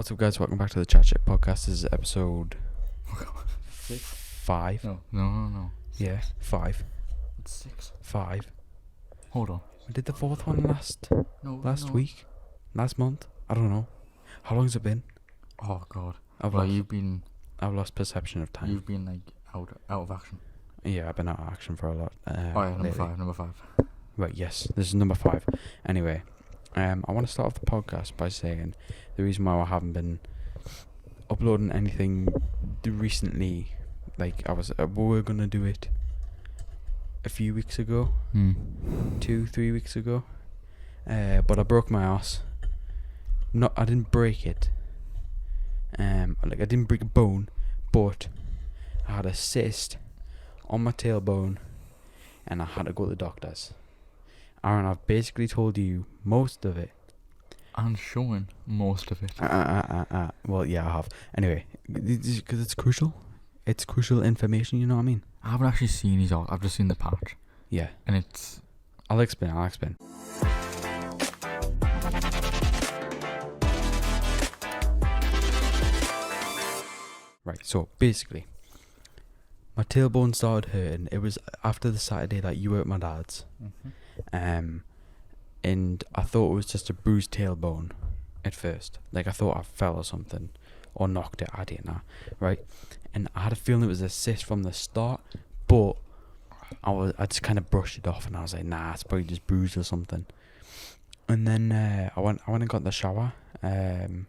What's up, guys? Welcome back to the Chat Shit Podcast. This is episode 5. No. Yeah, 5. It's 6. 5. Hold on. We did the 4th one last No. week, last month. I don't know. How long has it been? Oh god. I've Well, lost, I've lost perception of time. you've been like out of action. Yeah, I've been out of action for a lot. Oh yeah, lately. number 5. Right, yes, this is number 5. Anyway, I want to start off the podcast by saying the reason why I haven't been uploading anything recently, like we were gonna do it a few weeks ago, 2-3 weeks ago, but I broke my ass. I didn't break it. I didn't break a bone, but I had a cyst on my tailbone, and I had to go to the doctors. Aaron, I've basically told you most of it. And showing most of it. Well, yeah, I have. Anyway, because it's crucial. It's crucial information, you know what I mean? I haven't actually seen his art. I've just seen the patch. Yeah. And it's... I'll explain. Right, so basically, my tailbone started hurting. It was after the Saturday that you were at my dad's. And I thought it was just a bruised tailbone at first. Like, I thought I fell or something, or knocked it, I didn't know, right? And I had a feeling it was a cyst from the start, but I just kind of brushed it off, and I was like, nah, it's probably just bruised or something. And then I went and got in the shower, and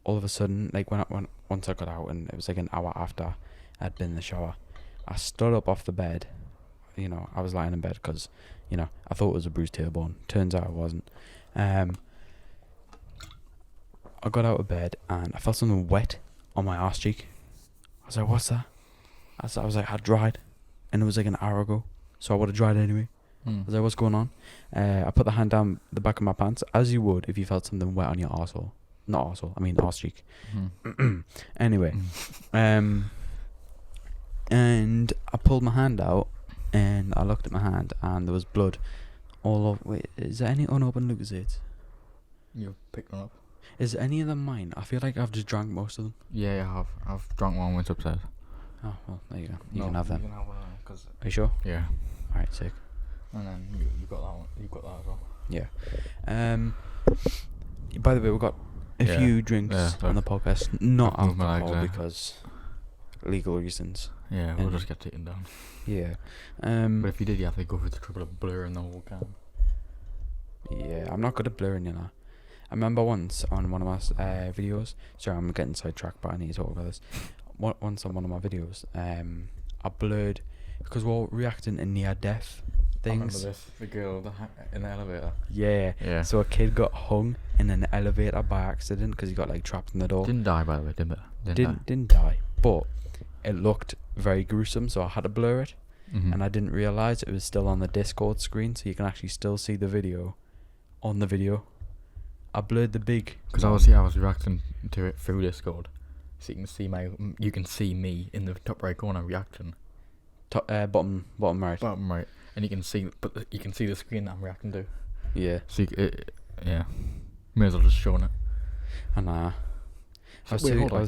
all of a sudden, like once I got out, and it was like an hour after I'd been in the shower, I stood up off the bed. You know, I was lying in bed because, you know, I thought it was a bruised tailbone. Turns out it wasn't. I got out of bed and I felt something wet on my arse cheek. I was like, what's that? I was like, I dried. And it was like an hour ago. So I would have dried anyway. I was like, what's going on? I put the hand down the back of my pants, as you would if you felt something wet on your arsehole. Not arsehole, I mean arse cheek. Anyway. And I pulled my hand out. And I looked at my hand, and there was blood all over. Wait, is there any unopened Lucozades? You picked one up? Is there any of them mine? I feel like I've just drank most of them. Yeah, I have. I've drunk one when it's upstairs. Oh, well, there you go. You can have them. You can have one, cause Are you sure? yeah. Alright, sick. And then you got that one. You got that as well. Yeah. By the way, we've got a few drinks on the podcast. Not I've moved my alcohol legs, because legal reasons. Yeah, we'll And- just get taken down. Yeah. But if you did, you have to go through the trouble of blurring the whole can. Yeah, I'm not good at blurring, you know. I remember once on one of my videos. Sorry, I'm getting sidetracked, but I need to talk about this. Once on one of my videos, I blurred because we're reacting to near-death things. I remember this. The girl in the elevator. Yeah. Yeah. So a kid got hung in an elevator by accident because he got like trapped in the door. Didn't die, by the way, Didn't die, but it looked very gruesome, so I had to blur it. And I didn't realise it was still on the Discord screen, so you can actually still see the video on the video. I blurred the big... Because I was reacting to it through Discord, so you can see me in the top right corner reacting. Bottom right. Bottom right, and you can see the screen that I'm reacting to. Yeah. So may as well just show it. And I was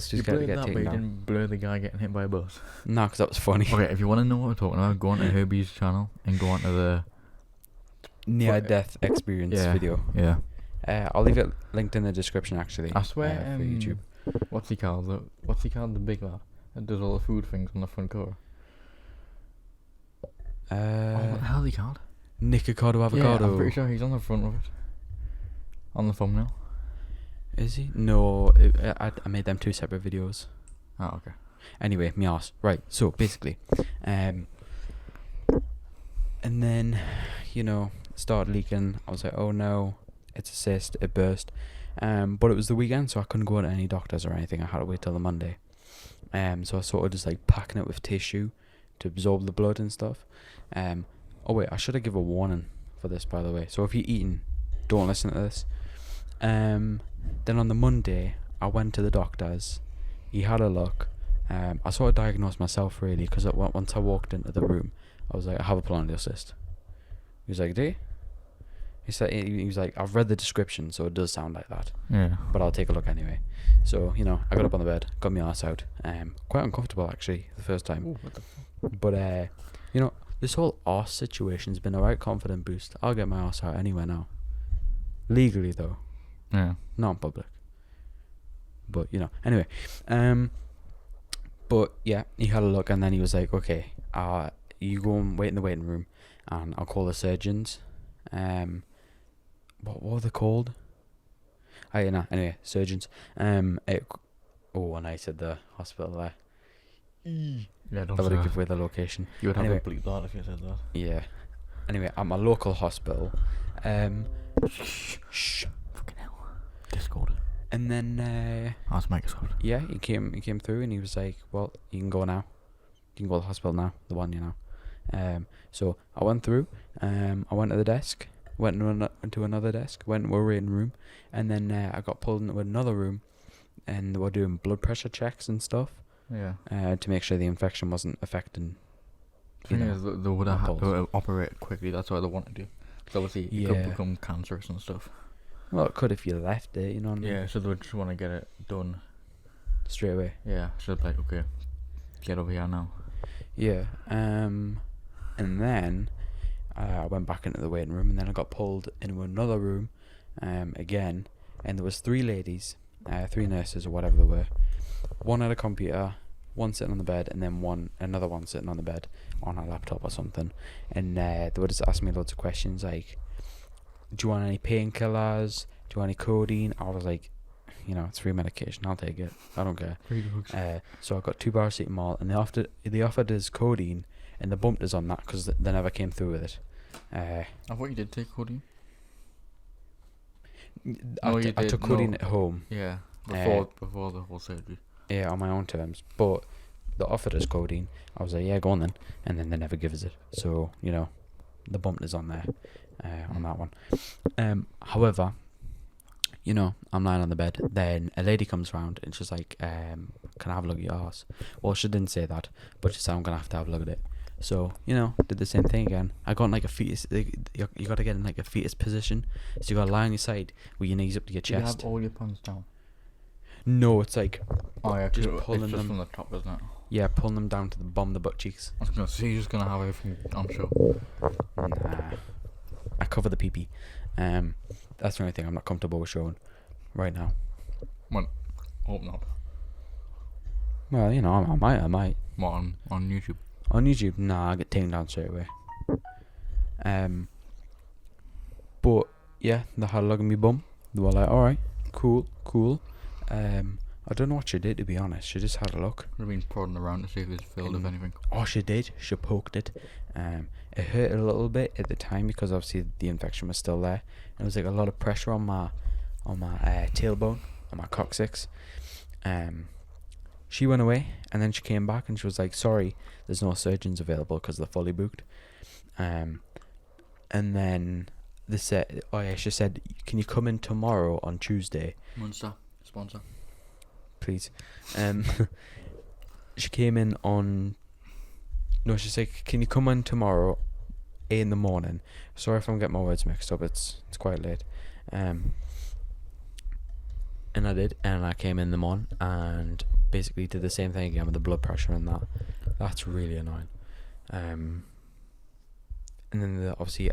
just going to get taken You down. didn't blur the guy getting hit by a bus. No, because that was funny. Okay, if you want to know what we're talking about, go on to Herbie's channel and go on to the Near-death experience video. Yeah. I'll leave it linked in the description, actually. I swear. For YouTube. What's he called? The big lad that does all the food things on the front cover. What the hell is he called? Nicocado Avocado. Yeah, I'm pretty sure he's on the front of it. On the thumbnail. Is he? No, I made them 2 separate videos. Oh, okay. Anyway, me arse. Right, so basically, and then, you know, started leaking. I was like, oh no, it's a cyst, it burst. But it was the weekend, so I couldn't go to any doctors or anything. I had to wait till the Monday. So I sort of just like packing it with tissue to absorb the blood and stuff. Oh wait, I should have given a warning for this, by the way. So if you're eating, don't listen to this. Then on the Monday, I went to the doctor's. He had a look. I sort of diagnosed myself really because once I walked into the room, I was like, I have a planocyst. He was like, do you? He said he was like, I've read the description, so it does sound like that, Yeah. but I'll take a look anyway. So I got up on the bed, got my ass out. Quite uncomfortable actually the first time. Ooh, what the But this whole arse situation's been a right confident boost. I'll get my ass out anywhere now. Legally though, Yeah. not in public. But anyway. But yeah, he had a look and then he was like, okay, you go and wait in the waiting room, and I'll call the surgeons. What were they called? Anyway, surgeons. And I said the hospital there. Yeah, don't That would say have that. given away the location. You would have Anyway. to bleep that if you said that. Yeah. Anyway, at my local hospital. Shh. Fucking hell. Discord. And then That's Microsoft. yeah, he came through and he was like, well, you can go now. You can go to the hospital now. The one. So I went through. I went to the desk. Went into another desk. Went into a waiting room, and then I got pulled into another room, and they were doing blood pressure checks and stuff. Yeah. To make sure the infection wasn't affecting. Thing is, they would have had pulse. to operate quickly. That's why they want to do. Because obviously it Yeah. could become cancerous and stuff. Well, it could if you left it. You know what I mean? Yeah, so they would just want to get it done. Straight away. Yeah, so they'd be like, okay, get over here now. Yeah. And then I went back into the waiting room, and then I got pulled into another room, again, and there was 3 ladies, 3 nurses or whatever they were. One had a computer, one sitting on the bed, and then another one sitting on the bed on a laptop or something. And they would just ask me loads of questions like, "Do you want any painkillers? Do you want any codeine?" I was like, it's free medication. I'll take it. I don't care. Free drugs. So I got 2 paracetamol, and they offered us codeine, and they bumped us on that because they never came through with it. I thought you did take codeine. I you did, took codeine at home, Yeah, before the whole surgery. yeah, on my own terms. But they offered us codeine. I was like, yeah, go on then. And then they never give us it. So the bumped us on there, on that one. However, I'm lying on the bed. Then a lady comes round and she's like, "Can I have a look at your arse?" Well, she didn't say that, but she said I'm gonna have to have a look at it. So did the same thing again. I got in like a fetus. You got to get in like a fetus position. So you got to lie on your side with your knees up to your Do you chest. have all your pants down? No, it's like Oh yeah, Just it's pulling just them. from the top, isn't it? pulling them down to the bottom of the butt cheeks. I was gonna say you're just gonna have everything on show. Nah, I cover the pee-pee. That's the only thing I'm not comfortable with showing right now. Hope not. Well, I might. What, on YouTube? On YouTube, nah, I get taken down straight away. But yeah, they had a look at me bum. They were like, alright, cool. I don't know what she did, to be honest. She just had a look. I've been prodding around to see if it's filled with anything. Oh, she did. She poked it. It hurt a little bit at the time because obviously the infection was still there. And it was like a lot of pressure on my tailbone, on my coccyx. She went away and then she came back and she was like, sorry, there's no surgeons available because they're fully booked. And then they said, she said, can you come in tomorrow on Tuesday? Monster sponsor. Please. She came in on... No, she said, can you come in tomorrow 8 in the morning? Sorry if I'm getting my words mixed up, it's quite late. And I did, and I came in the morning and basically did the same thing again with the blood pressure and that. That's really annoying. And then obviously,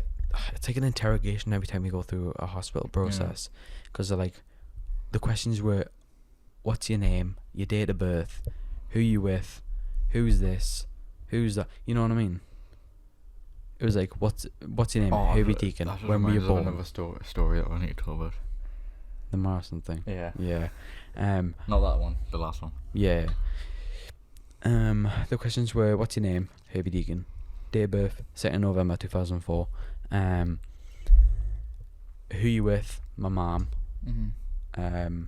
it's like an interrogation every time you go through a hospital process. Because they're like, the questions were, what's your name, your date of birth, who you with, who's this, who's that, you know what I mean? It was like, what's your name, who we taken, when were you born? Another story that I need to talk about. The marathon thing. Yeah. Yeah. Not that one, the last one. Yeah. The questions were, what's your name, Herbie Deacon, date of birth, 2nd November 2004, who you with, my mum, Mm-hmm.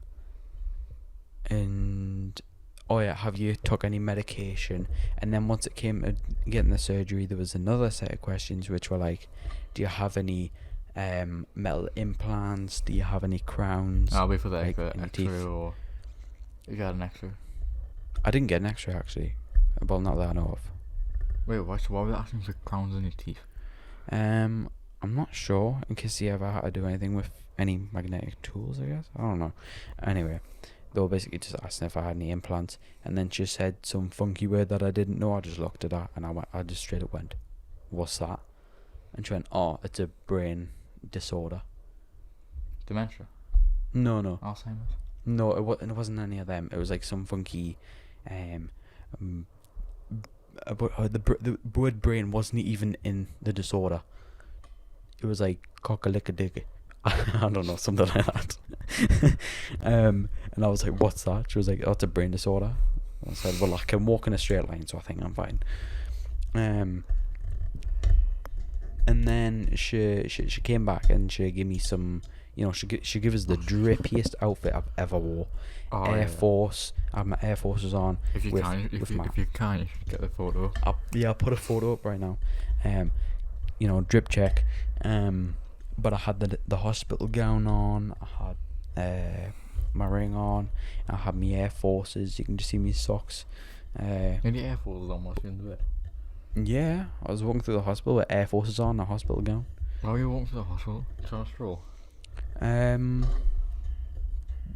and have you took any medication? And then once it came to getting the surgery, there was another set of questions which were like, do you have any metal implants, do you have any crowns? I'll wait for the like, X-ray, in your teeth? or you got an X-ray. I didn't get an X-ray actually, well, not that I know of. Wait, why were they asking for crowns in your teeth? I'm not sure in case he ever had to do anything with any magnetic tools, I guess. I don't know. Anyway, they were basically just asking if I had any implants, and then she said some funky word that I didn't know. I just looked at her and I just straight up went, "What's that?" And she went, "Oh, it's a brain disorder." Dementia. No. Alzheimer's. No, it wasn't any of them. It was like some funky, the word brain wasn't even in the disorder. It was like cock-a-lick-a-dick. I don't know, something like that. And I was like, "What's that?" She was like, "Oh, it's a brain disorder." I said, "Well, I can walk in a straight line, so I think I'm fine." And then she came back and she gave me some, she gave us the drippiest outfit I've ever wore. Oh, Air Force. I had my Air Forces on. If you can, you should get the photo. I'll put a photo up right now. Drip check. But I had the hospital gown on. I had my ring on. I had my Air Forces. You can just see me socks. Any Air Forces on whilst you're in the bed? Yeah, I was walking through the hospital with Air Forces on, a hospital gown. Why were you walking to the hospital? Trying to stroll?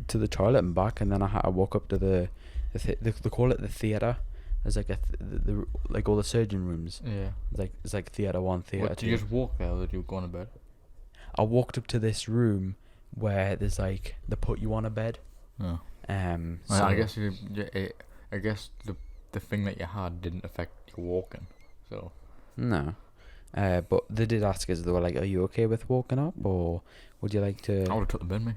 To the toilet and back, and then I had to walk up to they call it the theatre. There's like like all the surgeon rooms. Yeah. It's like theatre 1, theatre 2. What, did you just walk there, or did you go on to bed? I walked up to this room where there's like they put you on a bed. Oh. So I guess the thing that you had didn't affect your walking, so. No. But they did ask us. They were like, "Are you okay with walking up, or would you like to?" I would have took the bed, mate.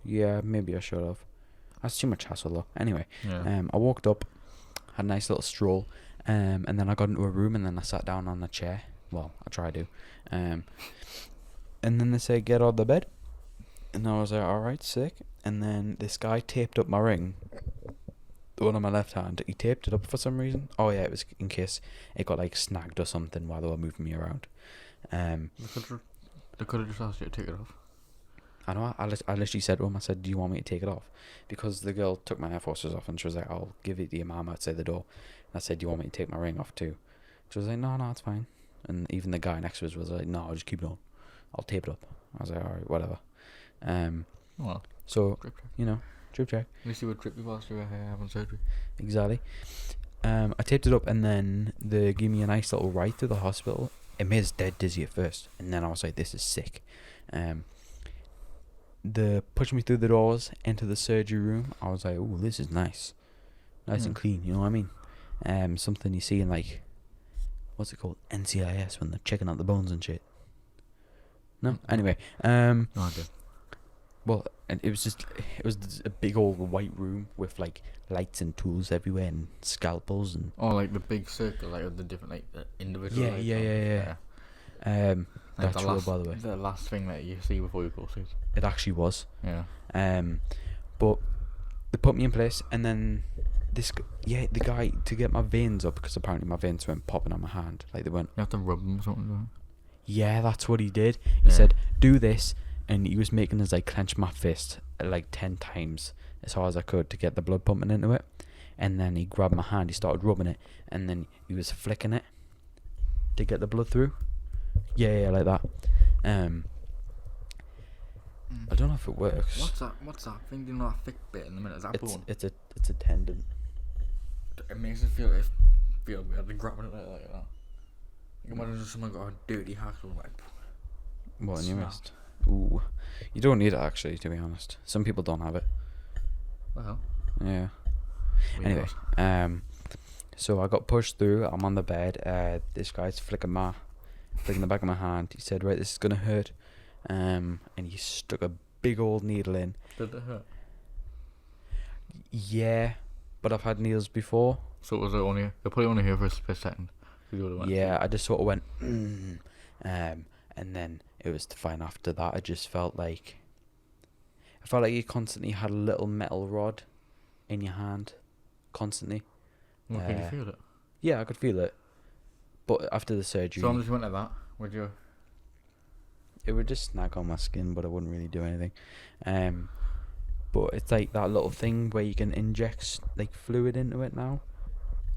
Yeah, maybe I should have. That's too much hassle though. Anyway, Yeah. I walked up, had a nice little stroll, and then I got into a room and then I sat down on a chair. Well, I tried to. And then they said, "Get out of the bed." And I was like, "Alright, sick." And then this guy taped up my ring, the one on my left hand. He taped it up for some reason. Oh yeah, it was in case it got like snagged or something while they were moving me around. They could have just asked you to take it off. I know. I literally said to him, I said, "Do you want me to take it off?" Because the girl took my Air Forces off and she was like, "I'll give it to your mum outside the door." And I said, "Do you want me to take my ring off too?" She was like, No, it's fine." And even the guy next to us was like, "No, I'll just keep it on. I'll tape it up." I was like, "Alright, whatever." Well, So, drip check. drip check. At least you would trip you whilst you were having surgery. Exactly. I taped it up and then they gave me a nice little ride through the hospital. It made us dead dizzy at first. And then I was like, "This is sick." They pushed me through the doors into the surgery room. I was like, "Ooh, this is nice. Nice and clean," you know what I mean? Something you see in like, what's it called? NCIS, when they're checking out the bones and shit. No? Anyway, No idea. well, and it was a big old white room with like lights and tools everywhere and scalpels and. Oh, like the big circle, like of the different, like the individual. Yeah. Like That's real, by the way. The last thing that you see before you go to sleep. It actually was. Yeah. But they put me in place, and then the guy, to get my veins up, because apparently my veins weren't popping on my hand, like they weren't. You have to rub them or something, don't Yeah, that's what he did. He said, "Do this," and he was making us like clench my fist like 10 times as hard as I could to get the blood pumping into it. And then he grabbed my hand, he started rubbing it, and then he was flicking it to get the blood through. Yeah, like that. I don't know if it works. What's that thing? Do you know that thick bit in the middle? Is that bone? It's a tendon. It makes it feel weird to grab it like that. Imagine if someone got a dirty hackle like. What, in your wrist? Ooh, you don't need it actually, to be honest. Some people don't have it. Well. Yeah. Anyway, so I got pushed through. I'm on the bed. This guy's flicking the back of my hand. He said, "Right, this is gonna hurt," and he stuck a big old needle in. Did it hurt? Yeah, but I've had needles before. So it was only they put it only here for a split second. Yeah, I just sort of went, and then it was fine after that. I just felt like you constantly had a little metal rod in your hand, constantly. Well, can you feel it? Yeah, I could feel it. But after the surgery, So you went like that, would you? it would just snag on my skin, but it wouldn't really do anything. But it's like that little thing where you can inject like fluid into it now.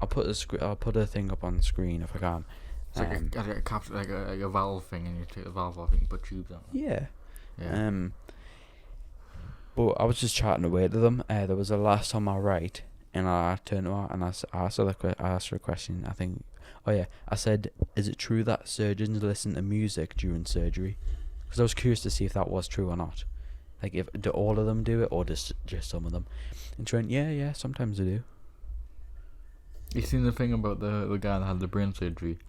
I'll put a thing up on the screen if I can. It's like a capsule, like a valve thing, and you take the valve off and you put tubes on. Yeah. Yeah. But I was just chatting away to them. There was a lass on my right, and I turned to her and I asked her a question. I think, oh yeah, I said, "Is it true that surgeons listen to music during surgery?" Because I was curious to see if that was true or not. Like, do all of them do it, or just some of them? And she went, "Yeah, sometimes they do." You seen the thing about the guy that had the brain surgery,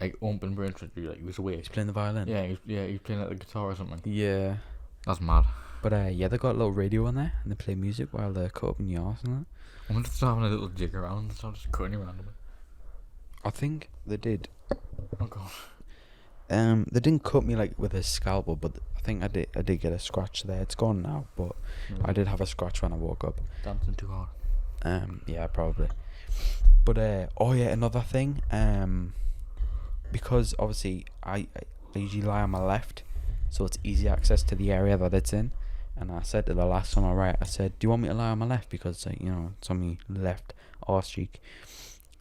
like open brain surgery, like he was awake. He's playing the violin. Yeah, he was playing like the guitar or something. Yeah. That's mad. But yeah, they got a little radio on there, and they play music while they're cut up in your arse and that. I wonder if they're having a little jig around and start just cutting around a bit. I think they did. Oh god. They didn't cut me like with a scalpel, but I think I did get a scratch there. It's gone now, but I did have a scratch when I woke up. Dancing too hard. Yeah, probably. But oh yeah, another thing. Because obviously I usually lie on my left, so it's easy access to the area that it's in. And I said to the last on my right, I said, "Do you want me to lie on my left? Because it's on my left arse cheek."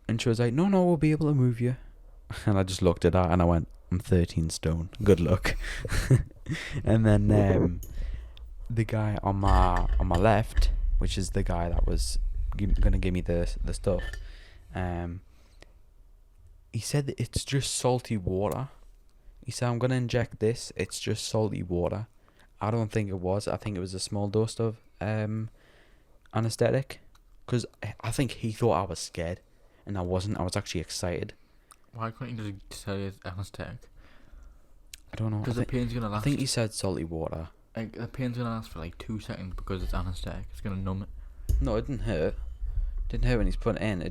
And she was like, "No, we'll be able to move you." And I just looked at her and I went, "I'm 13 stone. Good luck." And then the guy on my left, which is the guy that was gonna give me the stuff, he said that it's just salty water. He said, "I'm gonna inject this. It's just salty water." I don't think it was. I think it was a small dose of anesthetic, because I think he thought I was scared, and I wasn't. I was actually excited. Why couldn't you just tell you it's anesthetic? I don't know. Because the pain's gonna last. I think he said salty water. Like the pain's gonna last for like 2 seconds because it's anesthetic. It's gonna numb it. No, it didn't hurt. Didn't hurt when he's put it in.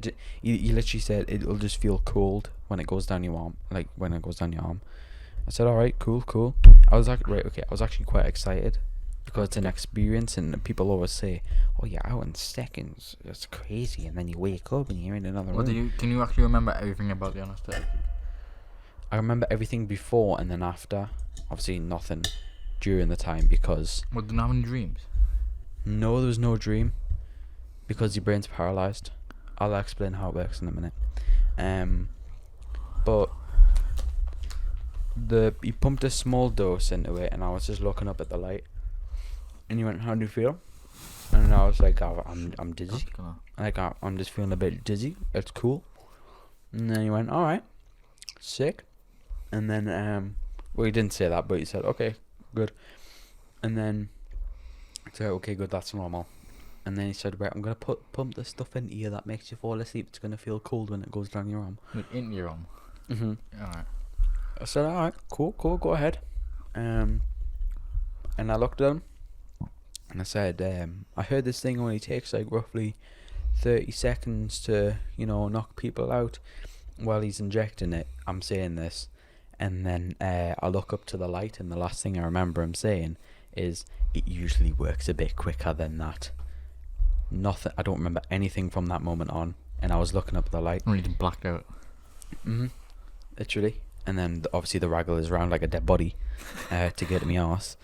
He literally said it'll just feel cold when it goes down your arm, like when it goes down your arm. I said, "All right, cool." I was like, right, okay. I was actually quite excited because it's an experience, and people always say, "Oh, you're out in seconds. It's crazy," and then you wake up and you're in another room. Can you actually remember everything about the anesthetic? I remember everything before and then after. Obviously, nothing during the time because. Well, didn't have any dreams. No, there was no dream because your brain's paralyzed. I'll explain how it works in a minute. But he pumped a small dose into it, and I was just looking up at the light. And he went, "How do you feel?" And I was like, "Oh, I'm dizzy. I'm just feeling a bit dizzy. It's cool." And then he went, "All right, sick." And then well, he didn't say that, but he said, "Okay, good." And then I said, "Okay, good, that's normal." And then he said, "Right, I'm gonna pump the stuff into you that makes you fall asleep. It's gonna feel cold when it goes down your arm." Like into your arm. Alright. I said, "All right, cool, go ahead." And I looked at him, and I said, "I heard this thing only takes like roughly 30 seconds to, knock people out while he's injecting it." I'm saying this, and then I look up to the light, and the last thing I remember him saying is, "It usually works a bit quicker than that." Nothing. I don't remember anything from that moment on, and I was looking up at the light. Only just blacked out. Literally. And then obviously the raggle is around like a dead body to get me arse.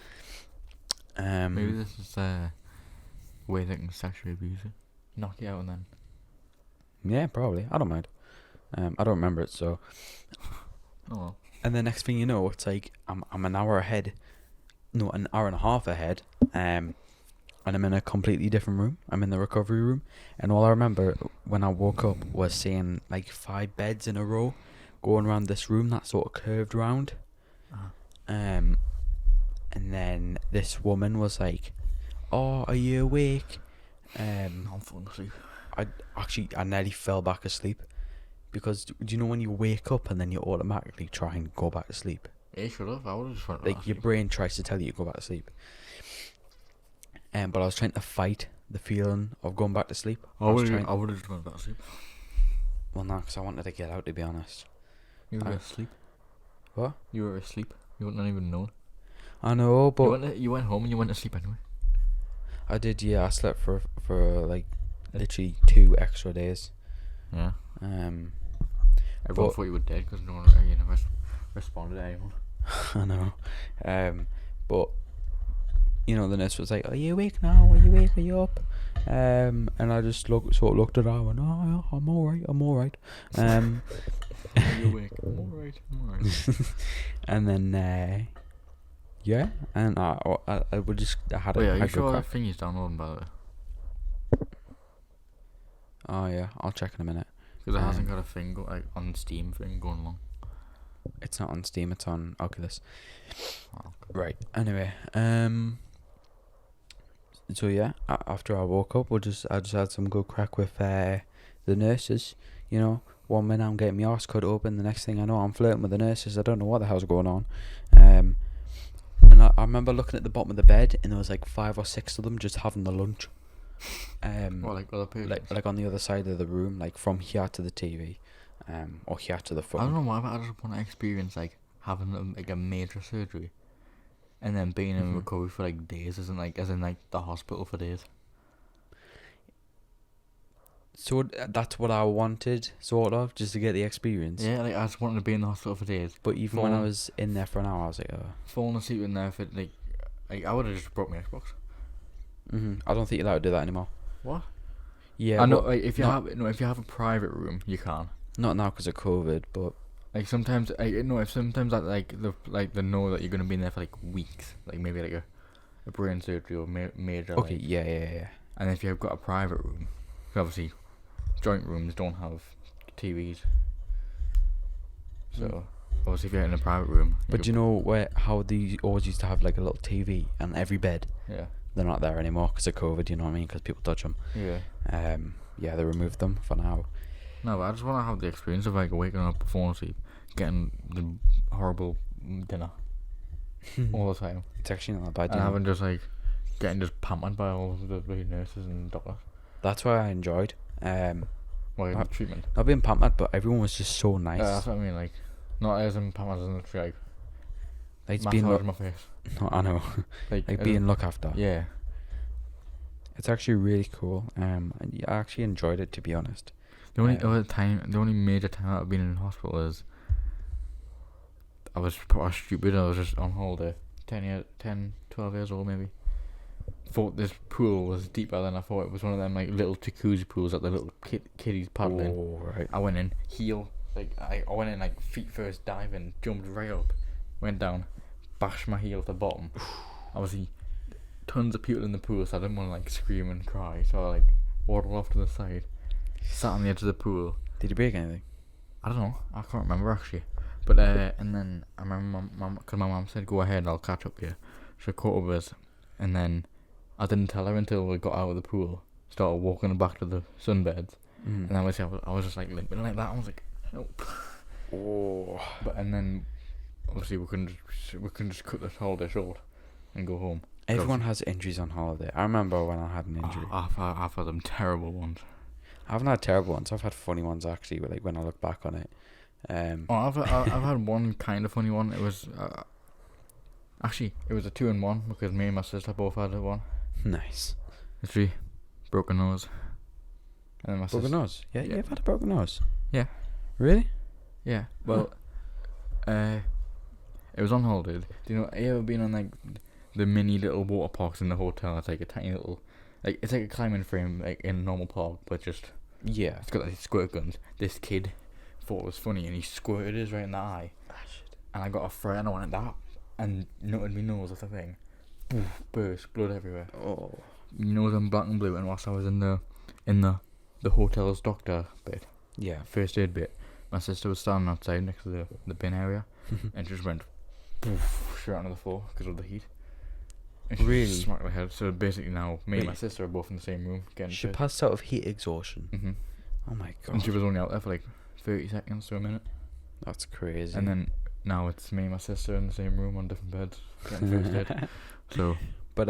Maybe this is a way they can sexually abuse it. Knock you out and then. Yeah, probably. I don't mind. I don't remember it, so. Oh well. And the next thing you know, it's like I'm an hour ahead. No, an hour and a half ahead. And I'm in a completely different room. I'm in the recovery room. And all I remember when I woke up was seeing like 5 beds in a row going around this room that sort of curved round. And then this woman was like, "Oh, are you awake?" I'm falling asleep. I nearly fell back asleep because do you know when you wake up and then you automatically try and go back to sleep? Yeah, should have. I would have just went Like your brain tries to tell you to go back to sleep. But I was trying to fight the feeling of going back to sleep. I would have just gone back to sleep. Well, no, because I wanted to get out, to be honest. You were asleep. What? You were asleep. You wouldn't even know. I know, but you went home and you went to sleep anyway. I did. Yeah, I slept for like literally 2 extra days. Yeah. Everyone thought you were dead because no one responded to anyone. I know. But the nurse was like, "Are you awake now? Are you awake? Are you up?" And I just looked at her and went, "Oh, yeah, I'm all right. Are you awake? I'm alright. I'm alright. And then yeah, and I would just I had Wait, a are you had a good sure crack. that thing is downloading, by the way? Oh yeah, I'll check in a minute. Because it hasn't got a thing like on Steam thing going along. It's not on Steam, it's on Oculus. Oh, Right. Anyway, so yeah, after I woke up, I just had some good crack with the nurses. You know, 1 minute I'm getting my arse cut open, the next thing I know I'm flirting with the nurses. I don't know what the hell's going on. And I remember looking at the bottom of the bed, and there was like 5 or 6 of them just having the lunch. What, like other people? Like on the other side of the room, like from here to the TV, or here to the I phone. don't know why, but I just want to experience like having like a major surgery, and then being in recovery for like days, as in like the hospital for days. So that's what I wanted, sort of, just to get the experience. Yeah, like I just wanted to be in the hospital for days. But even when I was in there for an hour, I was like, oh. Falling asleep in there for like I would have just broke my Xbox. I don't think you're allowed to do that anymore. What? Yeah, I know. but Like, if you have a private room, you can. not now because of COVID, but Like sometimes, if sometimes they know that you're gonna be in there for like weeks, like maybe like a brain surgery or major. okay, like, yeah. And if you've got a private room, 'cause obviously, joint rooms don't have TVs. So obviously, if you're in a private room, But do you know how they always used to have like a little TV on every bed? yeah, They're not there anymore because of COVID. You know what I mean? Because people touch them. yeah. Yeah, they removed them for now. No, but I just want to have the experience of like waking up, falling asleep, getting the horrible dinner all the time, It's actually not that bad. and You know? having just like getting just pampered by all of the bloody nurses and doctors. That's why I enjoyed. Like the treatment. Not being pampered, but everyone was just so nice. That's what I mean. Like, not as in pampered as in like Like it's being massage my face. no, I know. Like Like as being in- looked after. Yeah. It's actually really cool. And yeah, I actually enjoyed it, to be honest. The only major time I've been in hospital is I was stupid. I was just on holiday, 12 years old maybe. Thought this pool was deeper than I thought. It was one of them like little jacuzzi pools that the little kiddies paddle in. Oh, right. I went in heel, like I went in like feet first, diving, jumped right up, went down, bashed my heel at the bottom. Obviously, tons of people in the pool, so I didn't want to like scream and cry. So I like waddled off to the side, sat on the edge of the pool. Did you break anything? I don't know. I can't remember actually. But and then I remember because my mum said, "Go ahead, I'll catch up here." She caught up with us, and then I didn't tell her until we got out of the pool. Started walking back to the sunbeds, and then I was just like limping like that. I was like, "Help!" Oh. But and then obviously we couldn't just cut this holiday short and go home. Everyone has injuries on holiday. I remember when I had an injury. I've had them terrible ones. I haven't had terrible ones. I've had funny ones actually. Like when I look back on it. I've had one kind of funny one. It was actually it was a 2-in-1 because me and my sister both had one. Nice. Literally broken nose. And then my Broken sister. nose. Yeah, Yeah. you've had a broken nose. Yeah. Really? Yeah. Well, it was on holiday. Do you know? Have you ever been on like the mini little water parks in the hotel? It's like a tiny little, like it's like a climbing frame like in a normal park, but just Yeah. it's got like squirt guns. This kid thought it was funny and he squirted his right in the eye, and I got a friend on it that and nutted me nose with the thing. Poof, burst, blood everywhere. Oh. You know them black and blue. And whilst I was in the hotel's doctor bit, Yeah. first aid bit, my sister was standing outside next to the bin area, and just went poof, straight onto the floor because of the heat. And she Really? smacked my head. So basically now me and my Wait. sister are both in the same room getting She shit. passed out of heat exhaustion. Mhm. Oh my god. And she was only out there for like 30 seconds to a minute. That's crazy. And then now it's me and my sister in the same room on different beds getting first aid. So But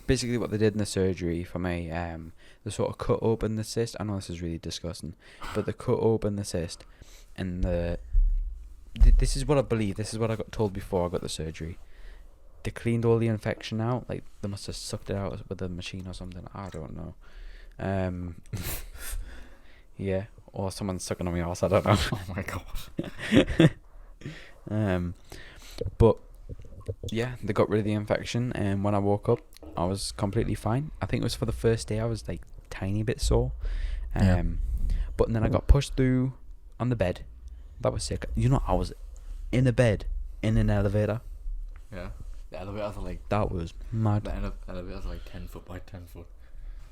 basically what they did in the surgery for me, they sort of cut open the cyst. I know this is really disgusting, but they cut open the cyst, and this is what I believe. This is what I got told before I got the surgery. They cleaned all the infection out. Like they must have sucked it out with a machine or something. I don't know. Yeah, or someone's sucking on my arse. I don't know. oh my god. But yeah, they got rid of the infection, and when I woke up, I was completely fine. I think it was for the first day I was like tiny bit sore, Yeah. but then I got pushed through on the bed, That was sick. You know, I was in a bed in an elevator. Yeah. The elevators are like That was mad. the elevators are like 10 foot by 10 foot.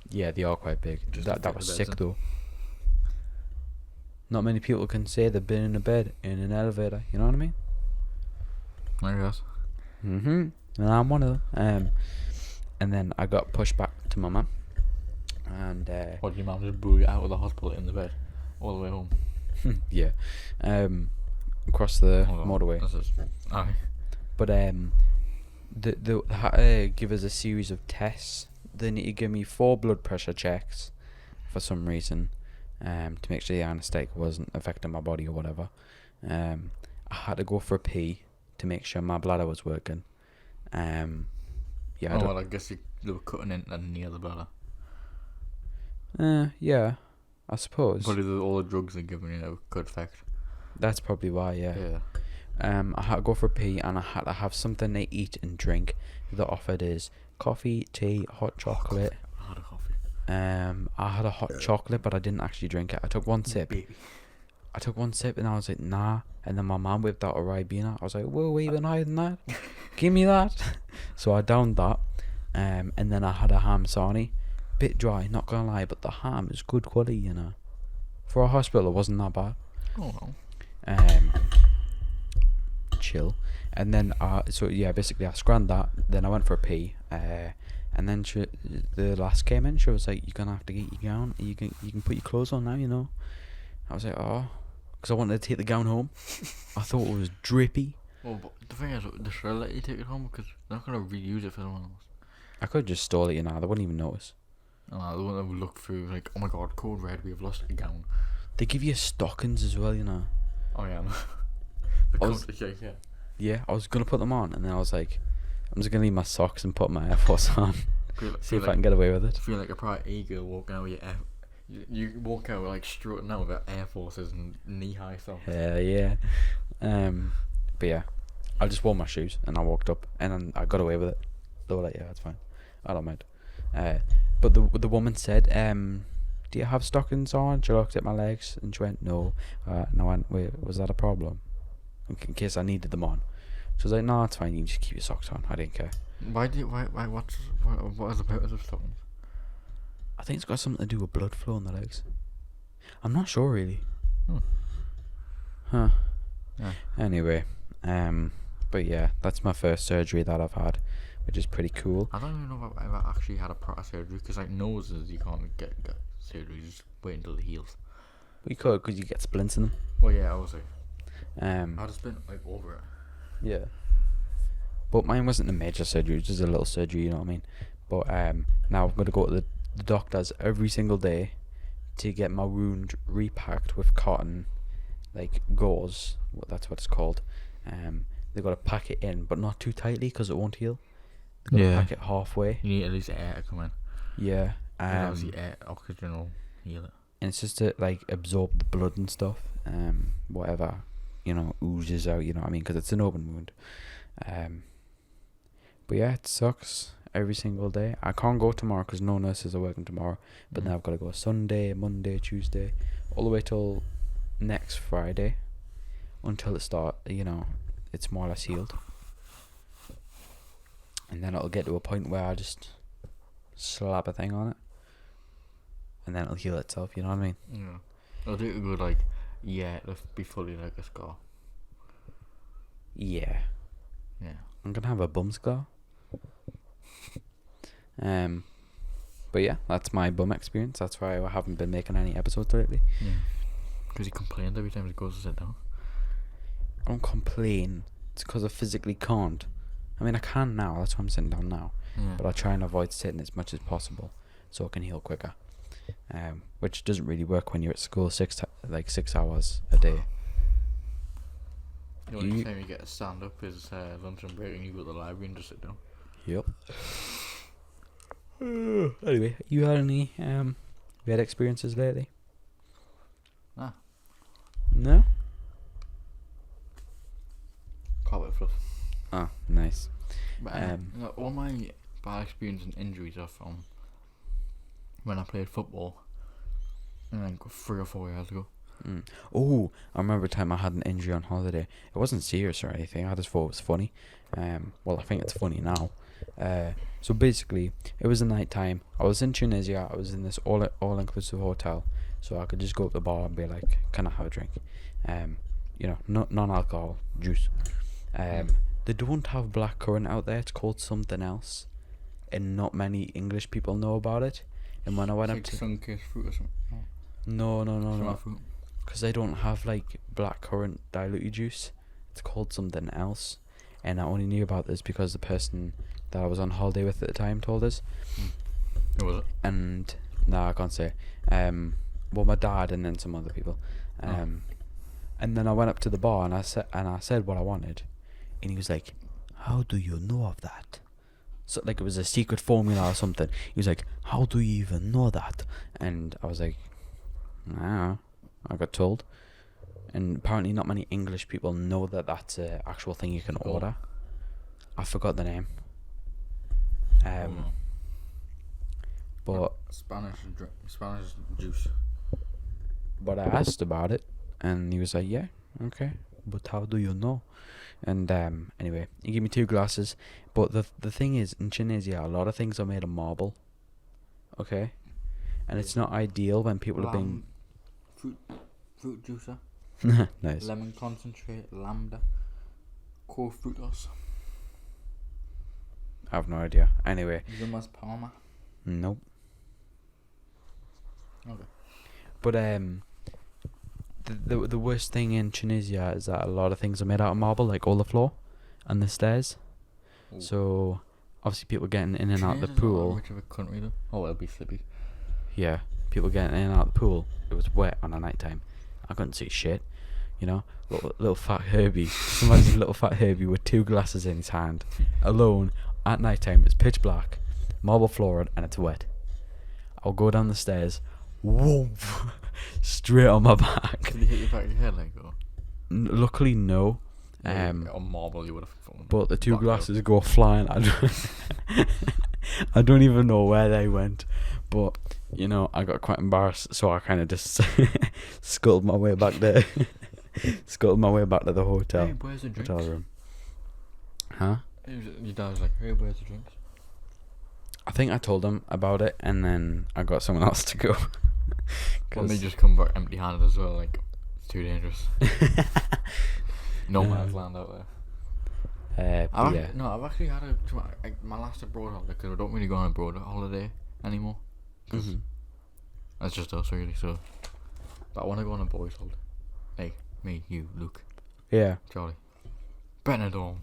Yeah, they are quite big. Just That to fit was the sick beds in. though. Not many people can say they've been in a bed in an elevator. You know what I mean? I guess. And I'm one of them. And then I got pushed back to my mum. And What, your mum just blew you out of the hospital in the bed all the way home? yeah, across the Hold on, motorway. this is- Aye. But they had to give us a series of tests. They need to give me 4 blood pressure checks for some reason, to make sure the anaesthetic wasn't affecting my body or whatever. I had to go for a pee to make sure my bladder was working. Yeah, I Well, I guess they were cutting in near the bladder. yeah, I suppose Probably all the drugs they're giving you could affect. that's probably why. Yeah. Yeah. I had to go for a pee and I had to have something to eat and drink. The offered is coffee, tea, hot chocolate. I had a coffee. I had a hot chocolate, but I didn't actually drink it. I took one sip. Baby. I took one sip and I was like, nah. And then my mum whipped out a Ribena. I was like, whoa, even higher than that? Give me that. So I downed that. And then I had a ham sarnie. Bit dry, not gonna lie, but the ham is good quality, you know. For a hospital, it wasn't that bad. Oh no. Chill. And then so yeah, basically I scranned that. Then I went for a pee. And then the lass came in. She was like, "You're gonna have to get your gown. You can put your clothes on now, you know." I was like, "Oh," because I wanted to take the gown home. I thought it was drippy. Well, but the thing is, they should let you take it home because they're not gonna reuse it for someone else. I could just stole it, you know. They wouldn't even notice. They won't have look through like, oh my god, code red, we have lost a gown. They give you stockings as well, you know. Oh yeah. Yeah. Yeah, I was gonna put them on, and then I was like, I'm just gonna leave my socks and put my Air Force on. See if I can get away with it. Feel like a proper e-girl walking out with your you walk out like strutting out with Air Forces and knee-high socks. Yeah. But yeah, I just wore my shoes and I walked up, and then I got away with it. They were like, "Yeah, that's fine. I don't mind." But the woman said, "Do you have stockings on?" She looked at my legs and she went, "No." And I went, "Wait, was that a problem? In case I needed them on." She was like, "No, it's fine. You can just keep your socks on. I didn't care." Why what is the purpose of stockings? I think it's got something to do with blood flow in the legs. I'm not sure really. Huh. Yeah. Anyway, but yeah, that's my first surgery that I've had, which is pretty cool. I don't even know if I've ever actually had a proper surgery because like noses you can't get surgery, you just wait until it heals. We could, because you get splints in them. Well, yeah, I was like, Um, I just been like over it. yeah. But mine wasn't a major surgery, it was just a little surgery, you know what I mean? But now I'm going to go to the doctors every single day to get my wound repacked with cotton, like gauze, that's what it's called. They've got to pack it in, but not too tightly because it won't heal. They've got to pack it halfway. You need at least air to come in. Yeah. And obviously air, oxygen will heal it. And it's just to like absorb the blood and stuff, whatever, you know, oozes out, you know what I mean, because it's an open wound. But yeah, it sucks every single day. I can't go tomorrow because no nurses are working tomorrow, but now I've got to go Sunday, Monday, Tuesday, all the way till next Friday, until it's more or less healed. And then it'll get to a point where I just slap a thing on it, and then it'll heal itself, you know what I mean? Yeah. I'll do it good it'll be fully like a scar. Yeah. Yeah. I'm gonna have a bum scar. But yeah, that's my bum experience. That's why I haven't been making any episodes lately. Yeah. Because he complains every time he goes to sit down. I don't complain. It's because I physically can't. I mean, I can now. That's why I'm sitting down now. Yeah. But I try and avoid sitting as much as possible so I can heal quicker. Which doesn't really work when you're at school 6 hours a day. The only time you get to stand up is lunch and break, and you go to the library and just sit down. Yep. Anyway, you had any bad experiences lately? Nah. No? Carpet fluff. Oh, nice. But all my bad experience and injuries are from when I played football, like 3 or 4 years ago. Oh, I remember a time I had an injury on holiday. It wasn't serious or anything. I just thought it was funny. Well, I think it's funny now. So basically, it was a night time. I was in Tunisia. I was in this all inclusive hotel, so I could just go to the bar and be like, "Can I have a drink?" Non-alcohol juice. They don't have blackcurrant out there. It's called something else, and not many English people know about it. And when I went up to sun-kissed fruit or something. no, Fruit. because they don't have like blackcurrant diluted juice. It's called something else, and I only knew about this because the person that I was on holiday with at the time told us. Who was it? And no, I can't say. Well, my dad and then some other people. And then I went up to the bar and I said what I wanted, and he was like, "How do you know of that?" So like it was a secret formula or something. He was like, "How do you even know that?" And I was like, "Nah, I got told." And apparently not many English people know that that's an actual thing you can order. I forgot the name. But Spanish juice. But I asked about it, and he was like, "Yeah, okay, but how do you know?" And anyway, he gave me 2 glasses. But the thing is, in Tunisia, a lot of things are made of marble. Okay, and it's not ideal when people are being fruit juicer. nice. Lemon concentrate, lambda, core fructose. I have no idea. Anyway, Zumas Palmer. nope. Okay. But the worst thing in Tunisia is that a lot of things are made out of marble, like all the floor and the stairs. Ooh. So obviously people getting in and out of the Tunisia's not pool. much of a country though. Oh, it'll be slippy. Yeah, people getting in and out of the pool. It was wet on a night time. I couldn't see shit. You know, little fat Herbie. Just imagine little fat Herbie with 2 glasses in his hand, alone at night time. It's pitch black, marble floor, and it's wet. I'll go down the stairs, whoop, straight on my back. Did you hit your back of your head like that? Luckily, no. On marble, you would have fallen. But the 2 Black glasses go flying. I don't even know where they went. But you know, I got quite embarrassed, so I kind of just scuttled my way back there. Scuttled my way back to the hotel. Hey, where's the drinks? Hotel room. Huh? Your dad was like, "Hey, where's the drinks?" I think I told him about it, and then I got someone else to go. Well, they just come back empty-handed as well. Like, it's too dangerous. No man's land out there. I've actually had my last abroad holiday, because I don't really go on abroad holiday anymore. Mm-hmm. That's just us really. So, but I want to go on a boys' holiday. Hey, me, you, Luke, Yeah. Charlie, Benidorm.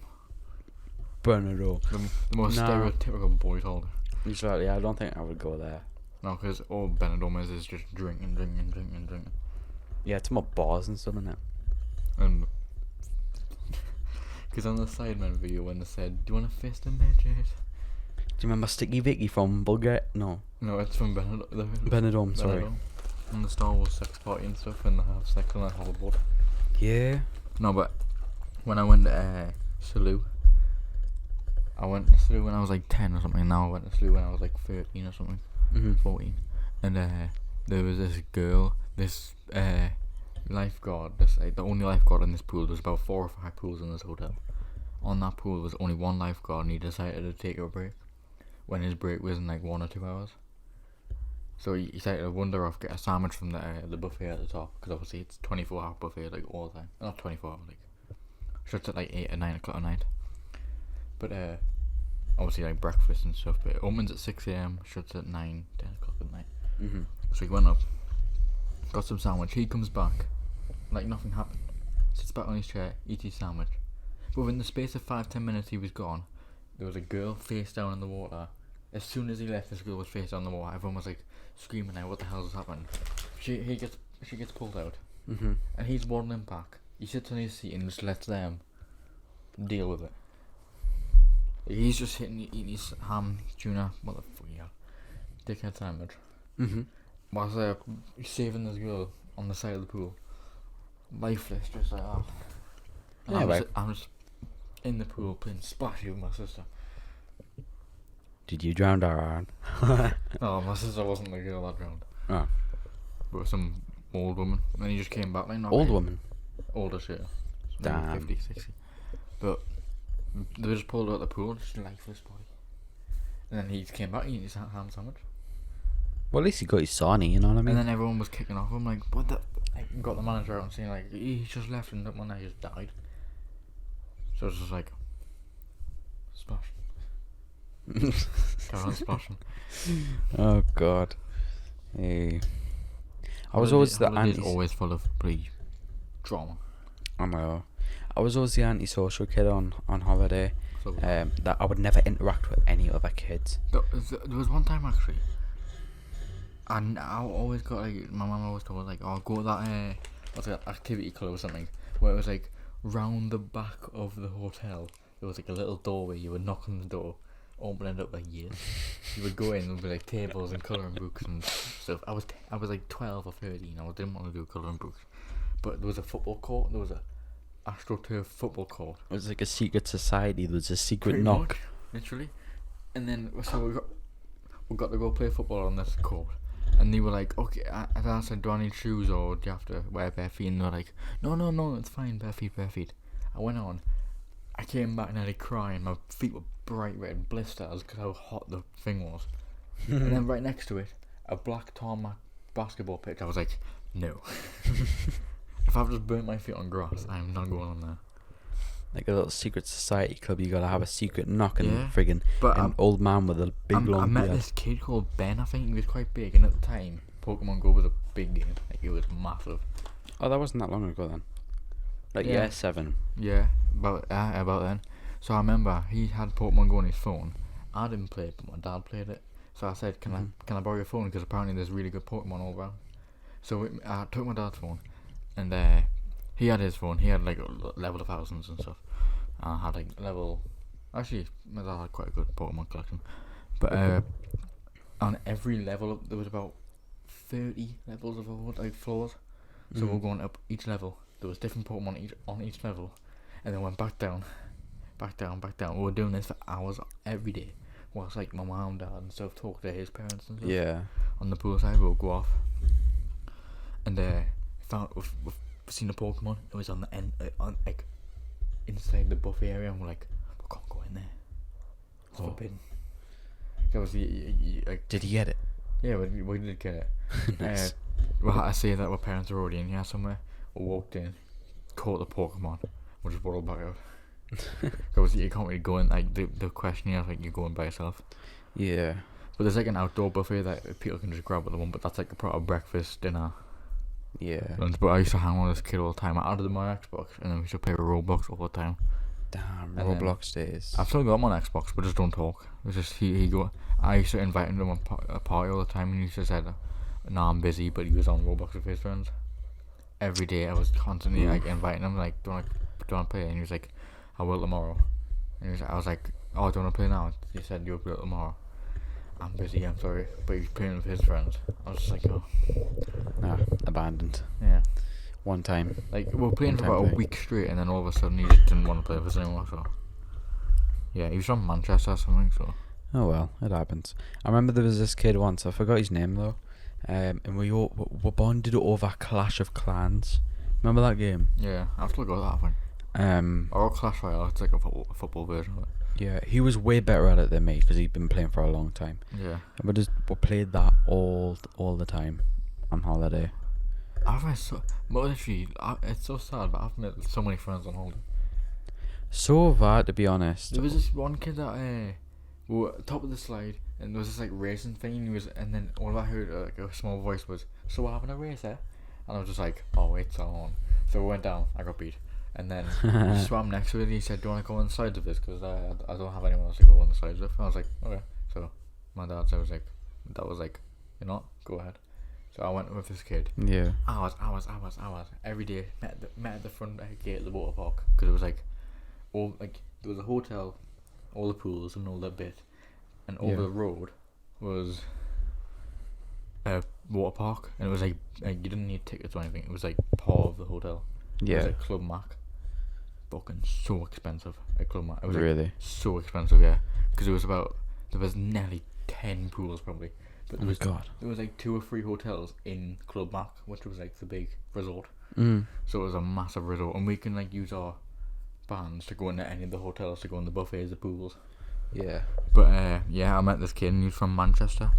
Benidorm. The most stereotypical boys' holiday. Exactly. I don't think I would go there. No, because all Benidorm is just drinking. Yeah, it's more bars and stuff, isn't it? And because on the Sidemen video, when they said, "Do you want a fist and midget?" Do you remember Sticky Vicky from Bulgaria? No. No, it's from Benidorm. Benidorm, sorry. And the Star Wars sex party and stuff, and they have sex on a hoverboard. Yeah. No, but when I went to Salou, I went to Salou when I was like 10 or something. Now I went to Salou when I was like 13 or something, 14. And there was this girl, this lifeguard, the only lifeguard in this pool. There's about 4 or 5 pools in this hotel. On that pool was only one lifeguard, and he decided to take a break when his break was in like 1 or 2 hours. So he decided to wander off, get a sandwich from the buffet at the top, because obviously it's 24-hour buffet like all the time. Not 24 hours, like shuts at like 8 or 9 o'clock at night. But obviously like breakfast and stuff. But it opens at 6 a.m, shuts at 9, 10 o'clock at night. So he went up, got some sandwich. He comes back like nothing happened. Sits back on his chair, eats his sandwich. But within the space of 5-10 minutes he was gone. There was a girl face down in the water. As soon as he left, this girl was face down in the water. Everyone was like screaming out, "What the hell has happened?" She gets pulled out, and he's waddling back. He sits on his seat and just lets them deal with it. He's just eating his ham, tuna, what the fuck, yeah, dickhead sandwich. Whilst he's saving this girl on the side of the pool, lifeless, just like that. And I'm just in the pool playing splashy with my sister. Did you drown, Darren? No, my sister wasn't the girl that drowned. Oh. But some old woman. And then he just came back like not Old really- woman. older shit. Damn. 50, 60. But they just pulled her out the pool, just lifeless body. And then he just came back eating his ham sandwich. Well, at least he got his Sony, you know what I mean? And then everyone was kicking off him like, what the? Like, got the manager out and saying like, he just left and one night just died. So it's just like, splash. Carry on splashing. Oh god. Hey. I was always the Holidays anti. always full of bloody drama. I know. I was always the antisocial kid on holiday. So That I would never interact with any other kids. there was one time actually, and I always got like my mum always told like, oh, go to that what's that activity club or something, where it was like round the back of the hotel. There was like a little doorway. You would knock on the door, open it up like years. You would go in and there'd be like tables and colouring books and stuff. I was like 12 or 13. I didn't want to do colouring books, but there was a football court. There was a AstroTurf football court. It was like a secret society. There was a secret Pretty knock. much, literally. And then so we got to go play football on this court, and they were like, okay. And I said, do I need shoes or do you have to wear bare feet? And they were like, no, it's fine, bare feet. I went on. I came back nearly crying. My feet were bright red blisters because how hot the thing was. And then right next to it, a black tarmac basketball pitch. I was like, no. If I've just burnt my feet on grass, I'm not going on there. Like a little secret society club, you gotta have a secret knock and Yeah. friggin' But an old man with a big I long met beard. this kid called Ben. I think he was quite big, and at the time, Pokemon Go was a big game. Like it was massive. Oh, that wasn't that long ago then. Like Yeah. year 7. Yeah, about then. So I remember he had Pokemon Go on his phone. I didn't play it, but my dad played it. So I said, "Can I borrow your phone? Because apparently there's really good Pokemon all around." So I took my dad's phone, and he had his phone. He had like level of thousands and stuff. I had like level. Actually, my dad had quite a good Pokemon collection. But on every level up, there was about 30 levels of like floors. So we were going up each level. There was different Pokemon on each level, and then went back down. We were doing this for hours every day. Whilst like my mum, dad, and stuff talked to his parents and stuff. Yeah. On the pool side, we'll go off, and we've seen a Pokemon. It was on the end, on like inside the buffet area, and we're like, we can't go in there. It's forbidden. That was like. Did he get it? Yeah, we did get it. Nice. Well, I say that our parents were already in here somewhere. We walked in, caught the Pokemon, we just waddled back out. Because you can't really go in, like, the questionnaire, like, you're going by yourself. Yeah. But there's, like, an outdoor buffet that people can just grab at the one, but that's, like, a proper breakfast, dinner, Yeah. lunch. But I used to hang on with this kid all the time. I added him my Xbox, and then we used to play Roblox all the time. Damn, And then- Roblox days. I've still got him on Xbox, but just don't talk. It's just, I used to invite him to a party all the time, and he used to say, "No, I'm busy," but he was on Roblox with his friends. Every day I was constantly like inviting him, like, "Do you want to play?" And he was like, "I will tomorrow." And I was like, "Oh, do you want to play now?" He said, "You'll play tomorrow." "I'm busy, I'm sorry," but he was playing with his friends. I was just like, "Oh, Nah, abandoned. yeah." One time. Like, we were playing for One-time about a thing. week straight, and then all of a sudden he just didn't want to play with us anymore. So yeah, he was from Manchester or something. So Oh well, it happens. I remember there was this kid once, I forgot his name though. And we were bonded over Clash of Clans. Remember that game? yeah, I've still got that one. Or Clash Royale, it's like a football version of it. Yeah, he was way better at it than me because he'd been playing for a long time. Yeah. And we played that all the time on holiday. I've met it's so sad, but I've met so many friends on holiday. So bad, to be honest. There was this one kid that we were at top of the slide, and there was this like racing thing, and then all I heard like a small voice was, "So we're having a race, eh?" And I was just like, "Oh, it's on." So we went down. I got beat, and then he swam next to it. And he said, "Do you want to go on the sides of this? Because I don't have anyone else to go on the sides of." And I was like, "Okay." So my dad said, "You know, go ahead." So I went with this kid. Yeah. Hours. Every day, met at the front gate of the water park, because it was like, there was a hotel, all the pools and all that bit, and over Yeah. the road was a water park, and it was like you didn't need tickets or anything. It was like part of the hotel. It was Yeah. like Club Mac. Fucking so expensive at Club Mac. It was like, Really? so expensive, yeah, because there was nearly 10 pools probably. But Oh my god. there was like 2 or 3 hotels in Club Mac, which was like the big resort. Mm. So it was a massive resort, and we can like use our bands to go into any of the hotels to go in the buffets, the pools. Yeah. But yeah, I met this kid and he was from Manchester.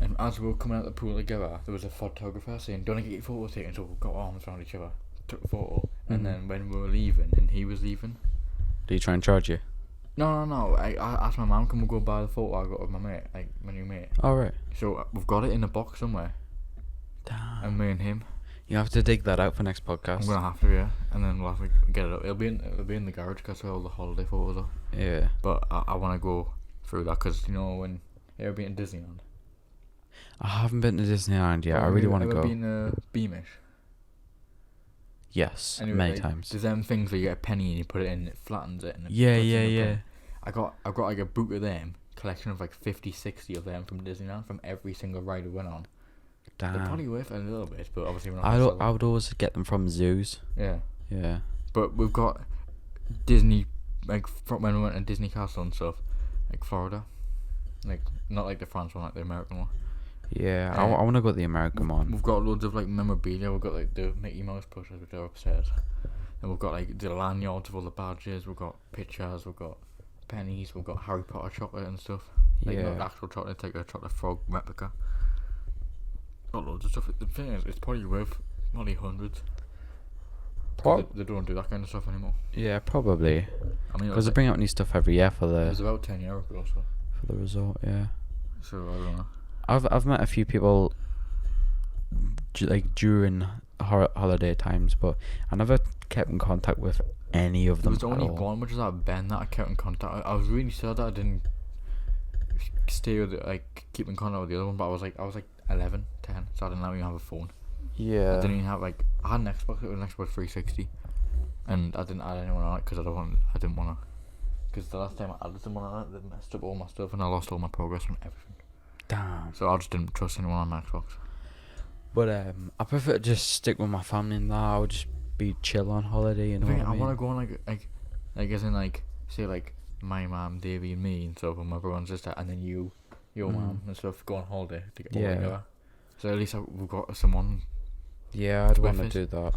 And as we were coming out the pool together, there was a photographer saying, "Don't get your photos taken." So we got arms around each other, took a photo, and then when we were leaving, and he was leaving. Did he try and charge you? No. I asked my mum, "Can we go buy the photo I got with my mate, like my new mate?" All right. So we've got it in a box somewhere, Damn. and me and him. You have to dig that out for next podcast. I'm gonna have to, yeah, and then we'll have to get it up. It'll be in the garage because all the holiday photos are. Yeah. But I want to go through that because when you've been to Disneyland. I haven't been to Disneyland yet. I really want to go. Have you been to Beamish? Yes, Anyway, many like, times. There's them things where you get a penny and you put it in, and it flattens it. And it Yeah, puts in yeah, the yeah. pen. I've got like a book of them, collection of like 50, 60 of them from Disneyland, from every single ride we went on. They're Damn. probably worth it a little bit, but obviously we're not. I would always get them from zoos. Yeah, Yeah. but we've got Disney, like from when we went to Disney Castle and stuff, like Florida, like not like the France one, like the American one. Yeah, I want to go to the American one. We've got loads of like memorabilia. We've got like the Mickey Mouse plushes, which are upstairs, and we've got like the lanyards of all the badges. We've got pictures. We've got pennies. We've got Harry Potter chocolate and stuff. Like not Yeah. actual chocolate, it's like a chocolate frog replica. Got loads of stuff. The thing is, it's probably worth probably hundreds. 'Cause they don't do that kind of stuff anymore. Yeah, probably. I mean, Because they bring out new stuff every year for it was the about 10 years ago, so resort. Yeah. I don't know. I've met a few people like during holiday times, but I never kept in contact with any of There them was only at all. one, which was that Ben that I kept in contact. I was really sad that I didn't stay with keep in contact with the other one, but I was like 11, 10, so I didn't even have a phone. Yeah. I didn't even have I had an Xbox. It was an Xbox 360, and I didn't add anyone on it because I didn't want to. Because the last time I added someone on it, they messed up all my stuff, and I lost all my progress and everything. Damn. So I just didn't trust anyone on my Xbox. But I prefer to just stick with my family and that. I would just be chill on holiday. You know what I mean? want to go on like as in say my mum, Davey, and me and stuff, and my brother and sister, and then your mum and stuff go on holiday to get all together. So at least we've got someone. Yeah, I'd want to With do that.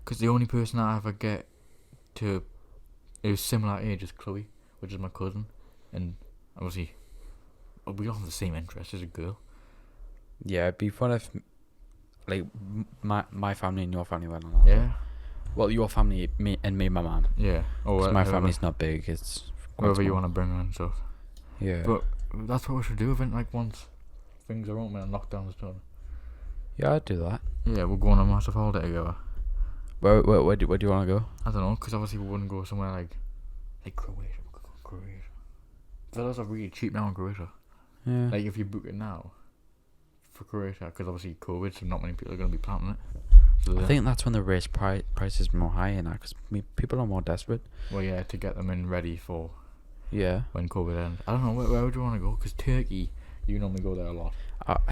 Because the only person I ever get to is similar age is Chloe, which is my cousin, and obviously we don't have the same interests as a girl. Yeah, it'd be fun if my family and your family went on. Yeah. Well, your family, me and my mum. Yeah. Or 'Cause my whoever- family's not big. It's quite whoever you small. want to bring on and stuff. Yeah. But that's what we should do. Once things are open and lockdown is done. Yeah, I'd do that. Yeah, we'll go on a massive holiday together. Where do you want to go? I don't know, because obviously we wouldn't go somewhere like Croatia. We could go to Croatia. Villas are really cheap now in Croatia. Yeah. Like if you book it now for Croatia, because obviously COVID, so not many people are going to be planning it. So I think that's when the race prices more higher now because people are more desperate. well, yeah, to get them in ready for Yeah. when COVID ends. I don't know, where would you want to go? Because Turkey, you normally go there a lot.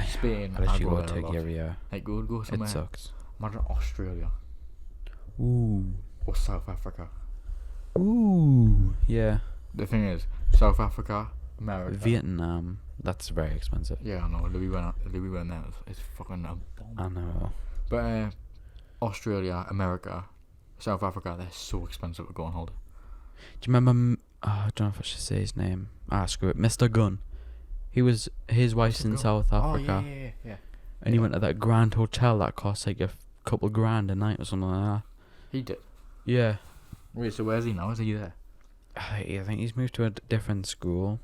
Spain, I literally go go there to a Turkey lot. every year. Like go somewhere. It sucks. Imagine Australia Ooh. or South Africa. Ooh. Yeah. The thing is, South Africa, America. Vietnam. That's very expensive. Yeah, I know. Louis went there. It's fucking a bomb. I know. But Australia, America, South Africa, they're so expensive to go on holiday. Do you remember? I don't know if I should say his name. Screw it. Mr. Gunn. His wife's in South Africa. Oh, yeah. And he went to that grand hotel that cost like a couple grand a night or something like that. He did. Yeah. Wait, so where's he now? Is he there? I think he's moved to a different school.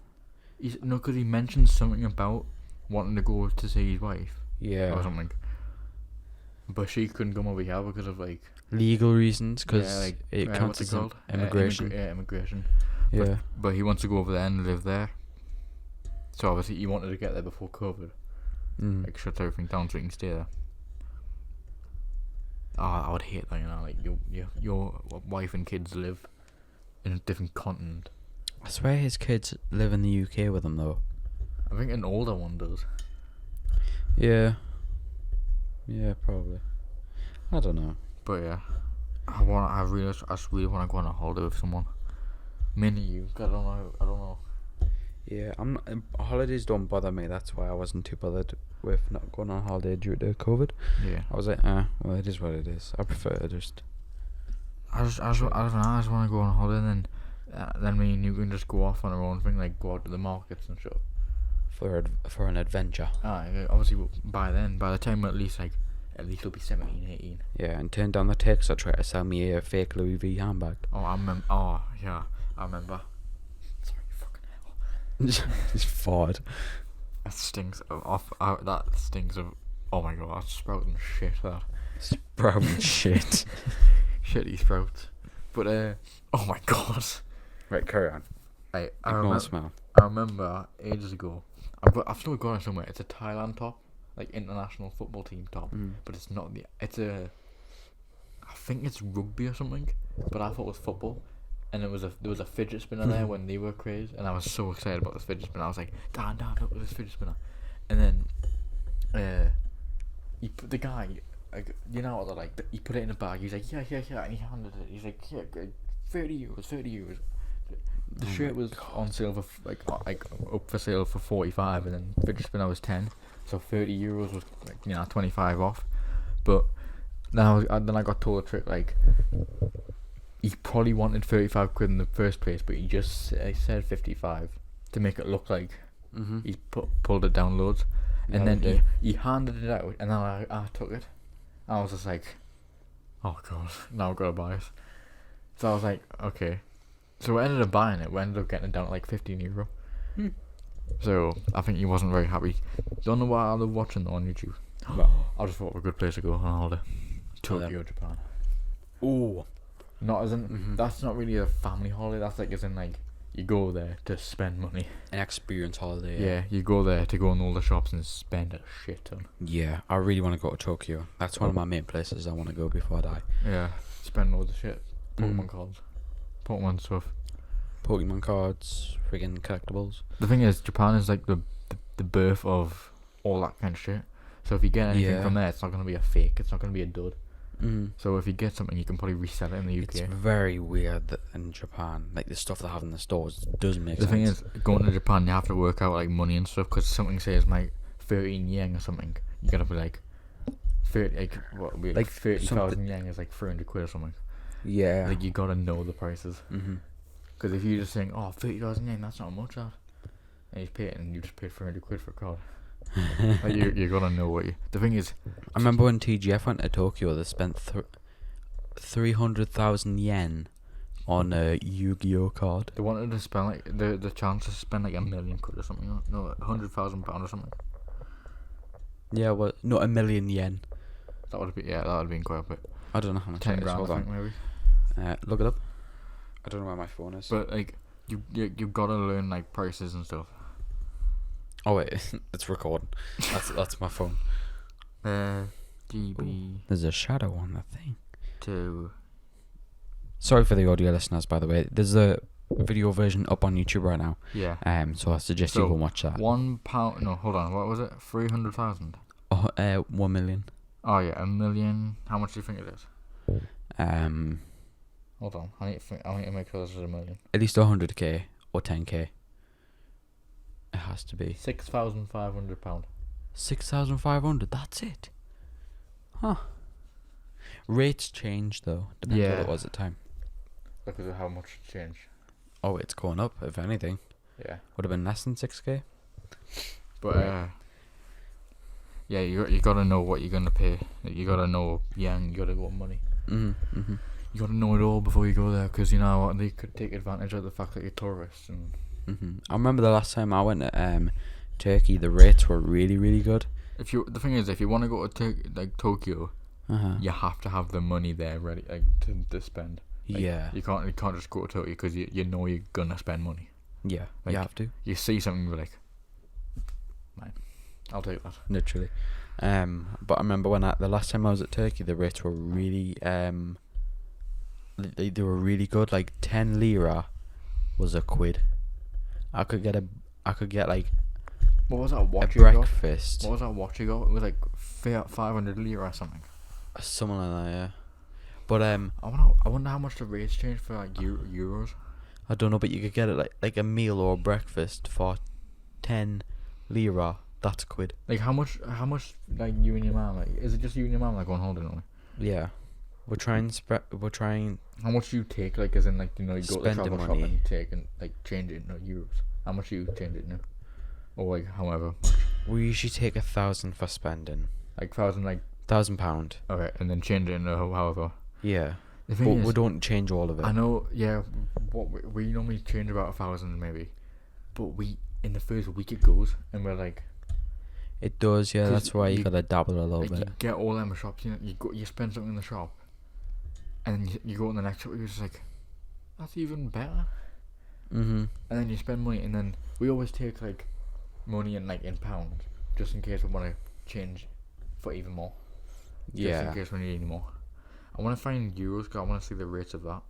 Because he mentioned something about wanting to go to see his wife or Yeah. something. But she couldn't come over here because of Legal reasons, because it what's counts it as called? immigration. Immigration. Yeah. But he wants to go over there and live there. So obviously he wanted to get there before COVID. Mm. Shut everything down so he can stay there. Oh, I would hate that, like your wife and kids live in a different continent. I swear his kids live in the UK with him though. I think an older one does. Yeah. Yeah, probably. I don't know. But yeah, I just really want to go on a holiday with someone. Mainly you, 'cause I don't know. Yeah, I'm not, holidays don't bother me. That's why I wasn't too bothered with not going on holiday due to COVID. Yeah. I was like, well, it is what it is. I prefer to just. I don't know. I just want to go on holiday, and then me and you can just go off on our own thing, like go out to the markets and stuff. For an adventure. Obviously by the time at least it'll be 17, 18. Yeah, and turn down the text or try to sell me a fake Louis V handbag. I remember. Sorry, fucking hell. Just fart. That stinks that stinks of. Oh my god, that's sprouting shit. That Sprouting shit. shitty sprouts. But oh my god. Right, carry on. I Ignore the smell. remember ages ago. I've still got it somewhere. It's a Thailand top, like international football team top, but it's not the. It's a. I think it's rugby or something, but I thought it was football, and there was a fidget spinner there when they were crazy, and I was so excited about this fidget spinner. I was like, Dad, look at this fidget spinner, and then, the guy, like, you know what they're like, he put it in a bag. He's like, yeah, and he handed it. He's like, yeah, 30 euros. The shirt was on sale for like up for sale for 45, and then fidget spinner was 10, so 30 euros was 25 off. But then I got told a trick, like he probably wanted 35 quid in the first place, but he just said 55 to make it look like he pulled it down loads, and then he handed it out, and then I took it. I was just like, oh god, now I've got to buy it. So I was like, okay. So we ended up buying it. We ended up getting it down at like 15 euro. So I think he wasn't very happy. Don't know why I love watching though on YouTube. I just thought it was a good place to go on holiday. Tokyo, Japan. Ooh. Not as in that's not really a family holiday. That's like as in like you go there to spend money. An experience holiday. Yeah, you go there to go in all the shops and spend a shit ton. Yeah, I really want to go to Tokyo. That's one of my main places I want to go before I die. Yeah, spend loads of shit. Pokemon cards. Pokemon stuff. Pokemon cards, friggin' collectibles. The thing is, Japan is like the birth of all that kind of shit. So if you get anything from there, it's not going to be a fake. It's not going to be a dud. So if you get something, you can probably resell it in the UK. It's very weird that in Japan, like the stuff they have in the stores doesn't make sense. The thing is, going to Japan, you have to work out like money and stuff, because something says like 13 yen or something. You gotta be like 30, like 30,000 yen is like 300 quid or something. Yeah. Like you gotta know the prices. Because if you just think, 30,000 yen, that's not much, that. And you pay it, and you just paid 300 quid for a card. Like you gotta know what you. The thing is, I remember when TGF went to Tokyo, they spent 300,000 yen on a Yu-Gi-Oh card. They wanted to spend like the chance to spend like £1 million or something. No, £100,000 or something. Yeah, well, not 1 million yen. That would have been quite a bit. I don't know how much 10 it is. grand, Hold I on. think maybe. Look it up. I don't know where my phone is. But like you gotta learn like prices and stuff. Oh wait, it's recording. That's my phone. GB There's a shadow on the thing. 2. Sorry for the audio listeners, by the way. There's a video version up on YouTube right now. Yeah. So I suggest you go and watch that. £1. No, hold on. What was it? 300,000. 1 million. Oh yeah, 1 million. How much do you think it is? Hold on. I need to make sure this is 1 million. At least 100k or 10k. It has to be £6,500. 6,500. That's it. Huh. Rates change though. Depends what it was at the time. Look at how much it changed. Oh, it's going up. If anything, Yeah. would have been less than 6k. But yeah, you gotta know what you're gonna pay. You gotta know yen. You gotta go money. You gotta know it all before you go there, because you know what, they could take advantage of the fact that you're tourists. And I remember the last time I went to Turkey, the rates were really, really good. the thing is, if you want to go to Tokyo, you have to have the money there ready, like to spend. Like, yeah. You can't just go to Tokyo because you know you're gonna spend money. Yeah. Like, you have to. You see something, you're like, man, I'll take that. Literally. But I remember when the last time I was at Turkey, the rates were really they were really good. Like 10 lira was a quid. I could get like What was that watch a you got? breakfast. What was that watch you got? It was like 500 lira or something. Something like that, yeah. But I wonder how much the rates changed for like euros. I don't know, but you could get it like a meal or a breakfast for 10 lira. That's quid. Like how much? Like you and your mum? Like, is it just you and your mum like going holiday only? Yeah, we're trying. How much do you take? Like as in like you go to the Spending travel shop money. and take and like change it into euros. How much do you change it into? Or like however, We usually take 1,000 for spending. like £1,000 like £1,000. okay, and then change it into however. Yeah, The but thing is, we don't change all of it. I know, yeah. What we normally change about 1,000 maybe, but we in the first week it goes, and we're like, It does, yeah. 'Cause That's why you you- gotta dabble a little like you bit. get all them shops, you spend something in the shop, and then you go in the next shop, you're just like, that's even better. Mhm. And then you spend money, and then we always take like money in pounds, just in case we want to change for even more. Just Yeah. in case we need any more. I want to find euros, cause I want to see the rates of that.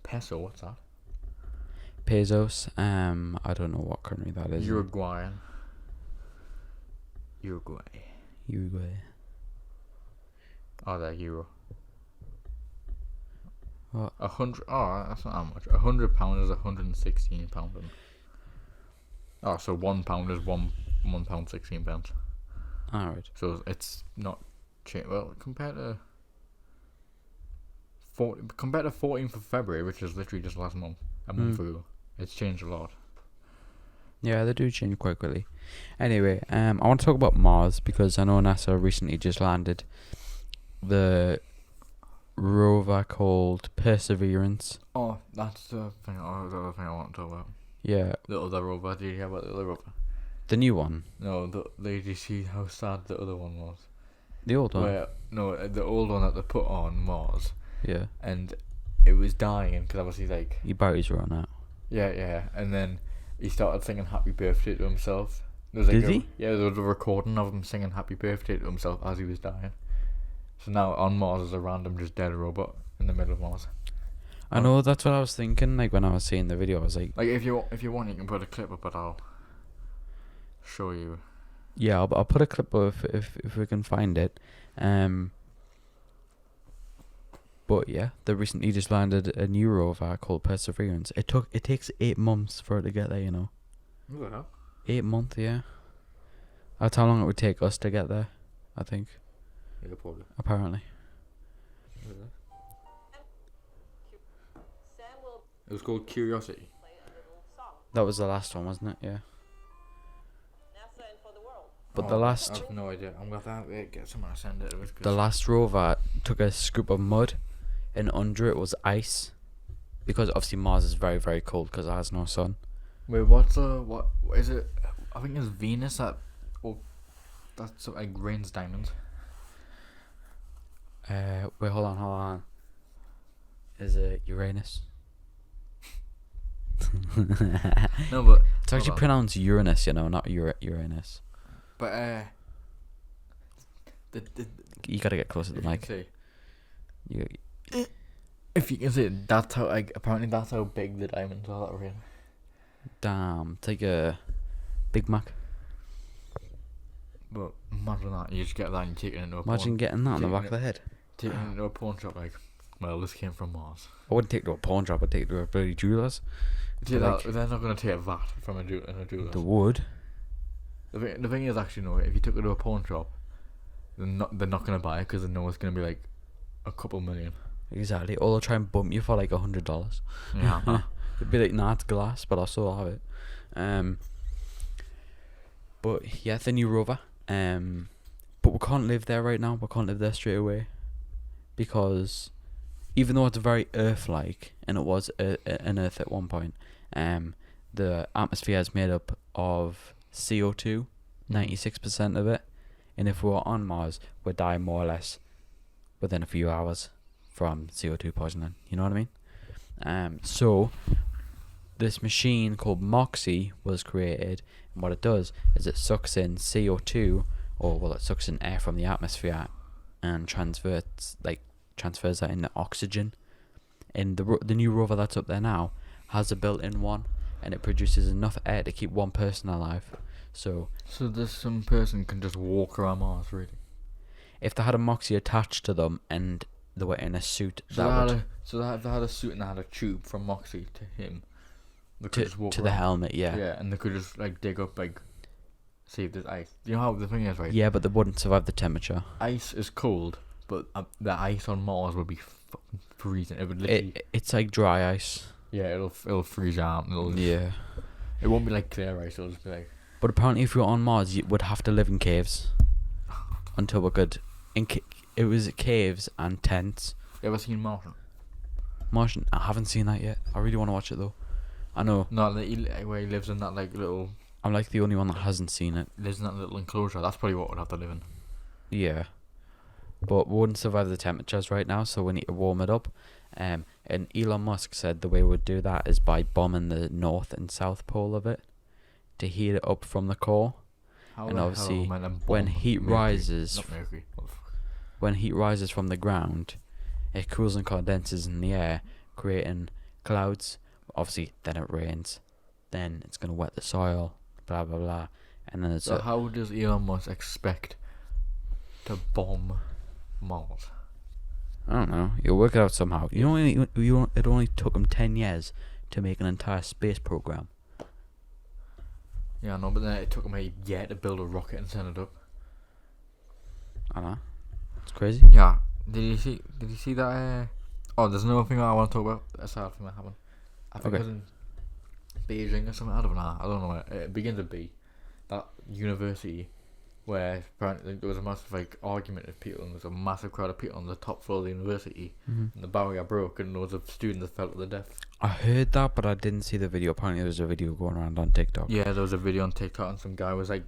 Peso, what's that? Pesos. I don't know what country that is. Uruguay. Uruguay. Oh, that euro. What? 100. Oh, that's not that much. £100 is £116. Oh, so £1 is £1 £16. Alright. So it's not well compared to 14th of February, which is literally just last month, a month ago. It's changed a lot. Yeah, they do change quite quickly. Anyway, I want to talk about Mars because I know NASA recently just landed the rover called Perseverance. Oh, that's the thing. The other thing I want to talk about. Yeah, The other rover. Did you hear about the other rover? the new one. No, did you see how sad the other one was? The old one. Where the old one that they put on Mars, Yeah. and it was dying because obviously like Your batteries run out. yeah, and then he started singing "Happy Birthday" to himself. There was, like, Did he? Yeah, there was a recording of him singing "Happy Birthday" to himself as he was dying. So now on Mars is a random just dead robot in the middle of Mars. I know, that's what I was thinking. Like when I was seeing the video, I was like, Like if you want, you can put a clip up, but I'll show you. yeah, I'll put a clip of if we can find it. But yeah, they recently just landed a new rover called Perseverance. It takes 8 months for it to get there. You know, Look at that. 8 months. Yeah, that's how long it would take us to get there. I think. Yeah, probably. Apparently. Look at that. It was called Curiosity. That was the last one, wasn't it? Yeah. But Oh, the last I have no idea. I'm gonna have to get someone to send it. the last rover took a scoop of mud, and under it was ice, because obviously Mars is very very cold because it has no sun. Wait, what is it? I think it's Venus that's like rains diamonds. Wait, hold on. Is it Uranus? No, but It's actually hold on. pronounced Uranus, you know, not Uranus. But the You gotta get closer to if the you mic. can see, You, if you can see, that's how apparently that's how big the diamonds are that rain. damn, take a Big Mac. But imagine that you just get that and you take it into a Imagine pawn, getting that on the taking back of the head. take it into a pawn shop like, well, this came from Mars. I wouldn't take it to a pawn shop. I'd take it to a bloody jeweller's. Yeah, Like- they're not gonna take VAT from a jeweler. The wood. The thing is, actually, no. If you took it to a pawn shop, they're not gonna buy it because they know it's gonna be like a couple million. Exactly. Or they'll try and bump you for like $100. Yeah. It'd be like, nah, it's glass, but I'll still have it. But yeah, the new rover. But we can't live there right now. We can't live there straight away, because even though it's very Earth-like, and it was an Earth at one point, the atmosphere is made up of CO2, 96% of it, and if we were on Mars, we'd die more or less within a few hours from CO2 poisoning. You know what I mean? So this machine called Moxie was created, and what it does is it sucks in CO2, it sucks in air from the atmosphere, and transfers that into oxygen. And the new rover that's up there now has a built-in one, and it produces enough air to keep one person alive. So this some person can just walk around Mars, really. if they had a Moxie attached to them and they were in a suit So that would they had a suit and they had a tube from Moxie to him. They could just walk to the around. helmet. Yeah. Yeah, and they could just like dig up like, see if there's ice. You know how the thing is, right? Yeah, but they wouldn't survive the temperature. Ice is cold, but the ice on Mars would be fucking freezing. It would literally. It's like dry ice. Yeah, it'll freeze you out. Yeah. It won't be like clear ice. It'll just be like. But apparently, if you're on Mars, you would have to live in caves until we could. It was caves and tents. You ever seen Martian? Martian. I haven't seen that yet. I really want to watch it though. I know. No, where he lives in that like little. I'm like the only one that hasn't seen it. Lives in that little enclosure. That's probably what would have to live in. Yeah. But we wouldn't survive the temperatures right now, so we need to warm it up. And Elon Musk said the way we'd do that is by bombing the north and south pole of it to heat it up from the core. How And the obviously, hell am I gonna when bomb heat Mercury? rises, Not Mercury. What the fuck? when heat rises from the ground, it cools and condenses in the air, creating clouds. Obviously, then it rains. Then it's gonna wet the soil. Blah blah blah. And then it's So how does Elon Musk expect to bomb Mars? I don't know. You'll work it out somehow. You know, it only took him 10 years to make an entire space program. Yeah, I know, but then it took him a year to build a rocket and send it up. I know. It's crazy. Yeah. Did you see that? Oh, there's another thing I want to talk about aside from that happened. I think Okay. it was in Beijing or something. I don't know where. It begins with B. That university where apparently there was a massive like argument of people and there was a massive crowd of people on the top floor of the university and the barrier broke and there was a student that fell to their death. I heard that, but I didn't see the video. Apparently, there was a video going around on TikTok. Yeah, there was a video on TikTok and some guy was like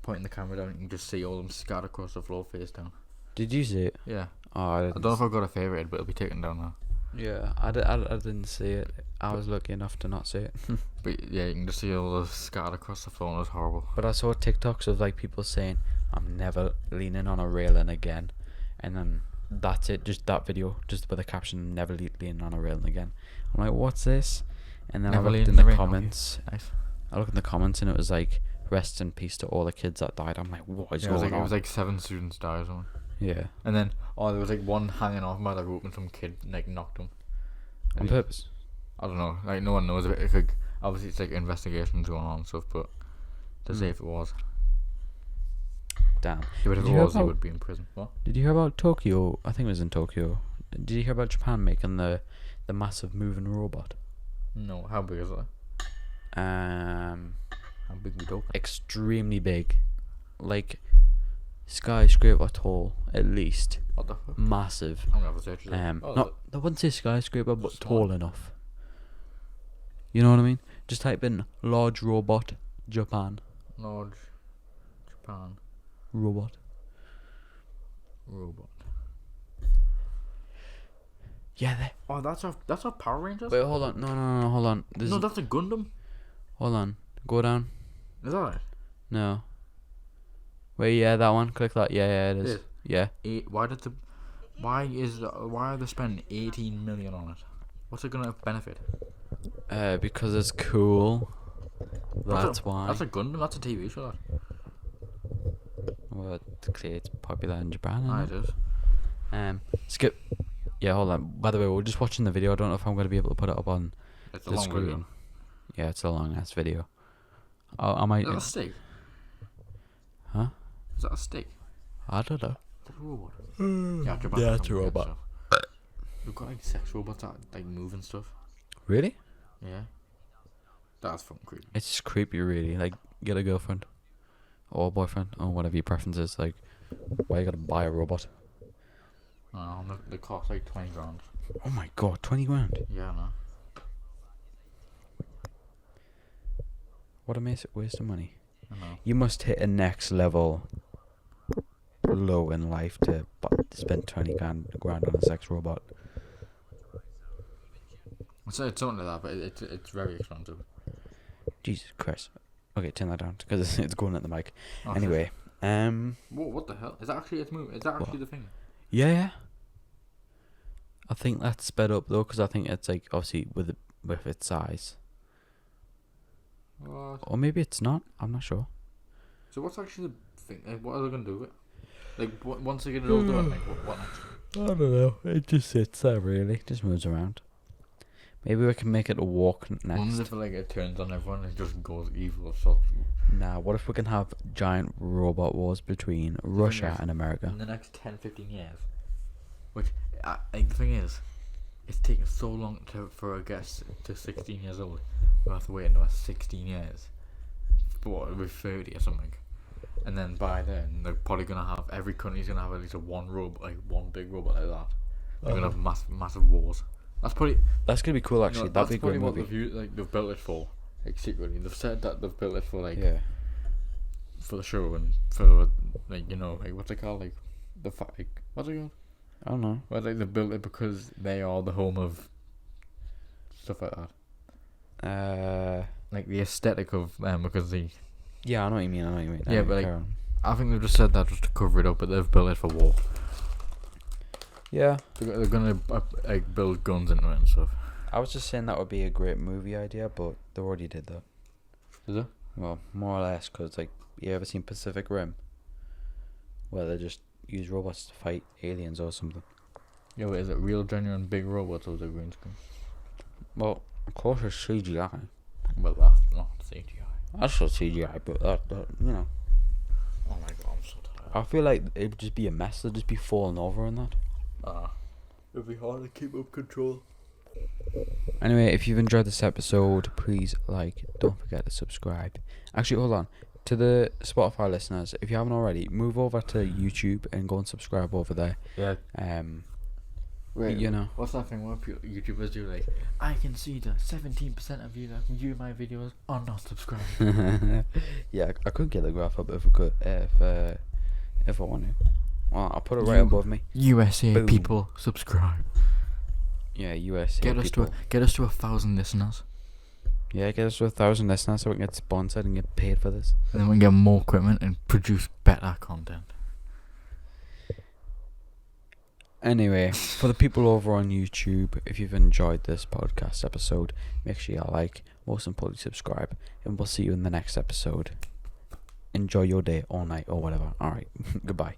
pointing the camera down and you can just see all of them scattered across the floor face down. Did you see it? Yeah. Oh, I I didn't. don't know if I got it favorited, but it'll be taken down now. Yeah, I didn't see it. I was lucky enough to not see it. But yeah, you can just see all those scattered across the floor and it was horrible. But I saw TikToks of like people saying, "I'm never leaning on a railing again," and then that's it. Just that video, just with the caption, "Never leaning on a railing again." I'm like, "What's this?" And then Never I looked leaning in the on a railing, comments. okay. Nice. I looked in the comments and it was like, "Rest in peace to all the kids that died." I'm like, "What is Yeah, going on?" it was like 7 students died or something. Yeah, And then, there was like one hanging off by the rope and some kid like knocked him. on And he- purpose. I don't know, like no one knows if it could, obviously it's like investigations going on and stuff, but to say if it was. Damn. Yeah, but if Did it you hear was, he about- would be in prison. What? Did you hear about Tokyo? I think it was in Tokyo. Did you hear about Japan making the massive moving robot? No, how big is it? How big we talking? Extremely big, like skyscraper tall, at least. What the fuck? Massive. I'm gonna have to search it. Not I wouldn't say skyscraper, but Small. tall enough. You know what I mean? Just type in large robot Japan Large Japan robot. robot. Yeah, Oh, that's a Power Rangers. wait, hold on. No, hold on. No, that's a Gundam. Hold on. Go down. Is that it? No. Wait, yeah, that one. Click that. Yeah, it is. Yes. Yeah. Why are they spending 18 million on it? What's it gonna benefit? Because it's cool. That's why. That's a Gundam. That's a TV show. Well, clearly it's popular in Japan. That. Isn't It is. skip. Yeah, hold on. By the way, we're just watching the video. I don't know if I'm going to be able to put it up on It's a the long screen. video. Yeah, it's a long ass video. I might. Is that a stick? Huh? Is that a stick? I don't know. Is that a robot? Yeah, Japan Yeah, has it's some a weird robot. stuff. We've got like sex robots that like move and stuff. Really? Yeah. That's fucking creepy. It's just creepy, really. Like, get a girlfriend or a boyfriend or whatever your preference is. Like, why you gotta buy a robot? They cost like 20 grand. Oh my god, 20 grand. Yeah, no. What a waste of money. I know. You must hit a next level low in life to spend 20 grand on a sex robot. It's something like that, but it's very expensive. Jesus Christ. Okay, turn that down because it's going at the mic. Oh, Anyway, what the hell? Is that actually its move? Is that actually the thing? yeah. I think that's sped up though, because I think it's like obviously with its size, What? or maybe it's not. I'm not sure. So what's actually the thing? Like, what are they gonna do with it? Like, once they get it all done, like, what next? I don't know. It just sits there, really. Just moves around. Maybe we can make it a walk What next. if like it turns on everyone and it just goes evil? So Nah, what if we can have giant robot wars between Russia and America? in the next 10-15 years, which like the thing is, it's taken so long for a guest to 16 years old. We'll have to wait another 16 years, what, with 30 or something, and then by then they're probably gonna have, every country's gonna have at least one big robot like that. They're gonna have massive wars. That's That's gonna be cool, actually. That'd be a great what movie. they've built it for. Like secretly, they've said that they've built it for Yeah. for the show and for like what's it called, like what's it called? I don't know. Well, like they built it because they are the home of stuff like that. Like the aesthetic of because Yeah, I know what you mean. Yeah, Anyway, but, like, carry on. I think they've just said that just to cover it up, but they've built it for war. Yeah. They're gonna like build guns into it and stuff. I was just saying that would be a great movie idea, but they already did that. Is it? Well, more or less, because, like, you ever seen Pacific Rim? Where they just use robots to fight aliens or something. Yeah, but is it real, genuine big robots or is it green screen? Well, of course it's CGI. Well, that's not CGI. That's not CGI, but that, you know. Oh my god, I'm so tired. I feel like it would just be a mess. They'd just be falling over and that. It'd be hard to keep up control. Anyway, if you've enjoyed this episode, please don't forget to subscribe. Actually, hold on. To the Spotify listeners, if you haven't already, move over to YouTube and go and subscribe over there. Yeah. Wait, you know. what's that thing where YouTubers do, like, I can see that 17% of you that view my videos are not subscribed. Yeah, I could get the graph up if I could, if I want to. Well, I'll put it right above me. USA Boom. people, subscribe. Yeah, USA Get us people. to 1,000 listeners, Yeah, get us to 1,000 listeners so we can get sponsored and get paid for this. and then we can get more equipment and produce better content. Anyway, for the people over on YouTube, if you've enjoyed this podcast episode, make sure you like, most importantly subscribe, and we'll see you in the next episode. Enjoy your day or night or whatever. Alright, goodbye.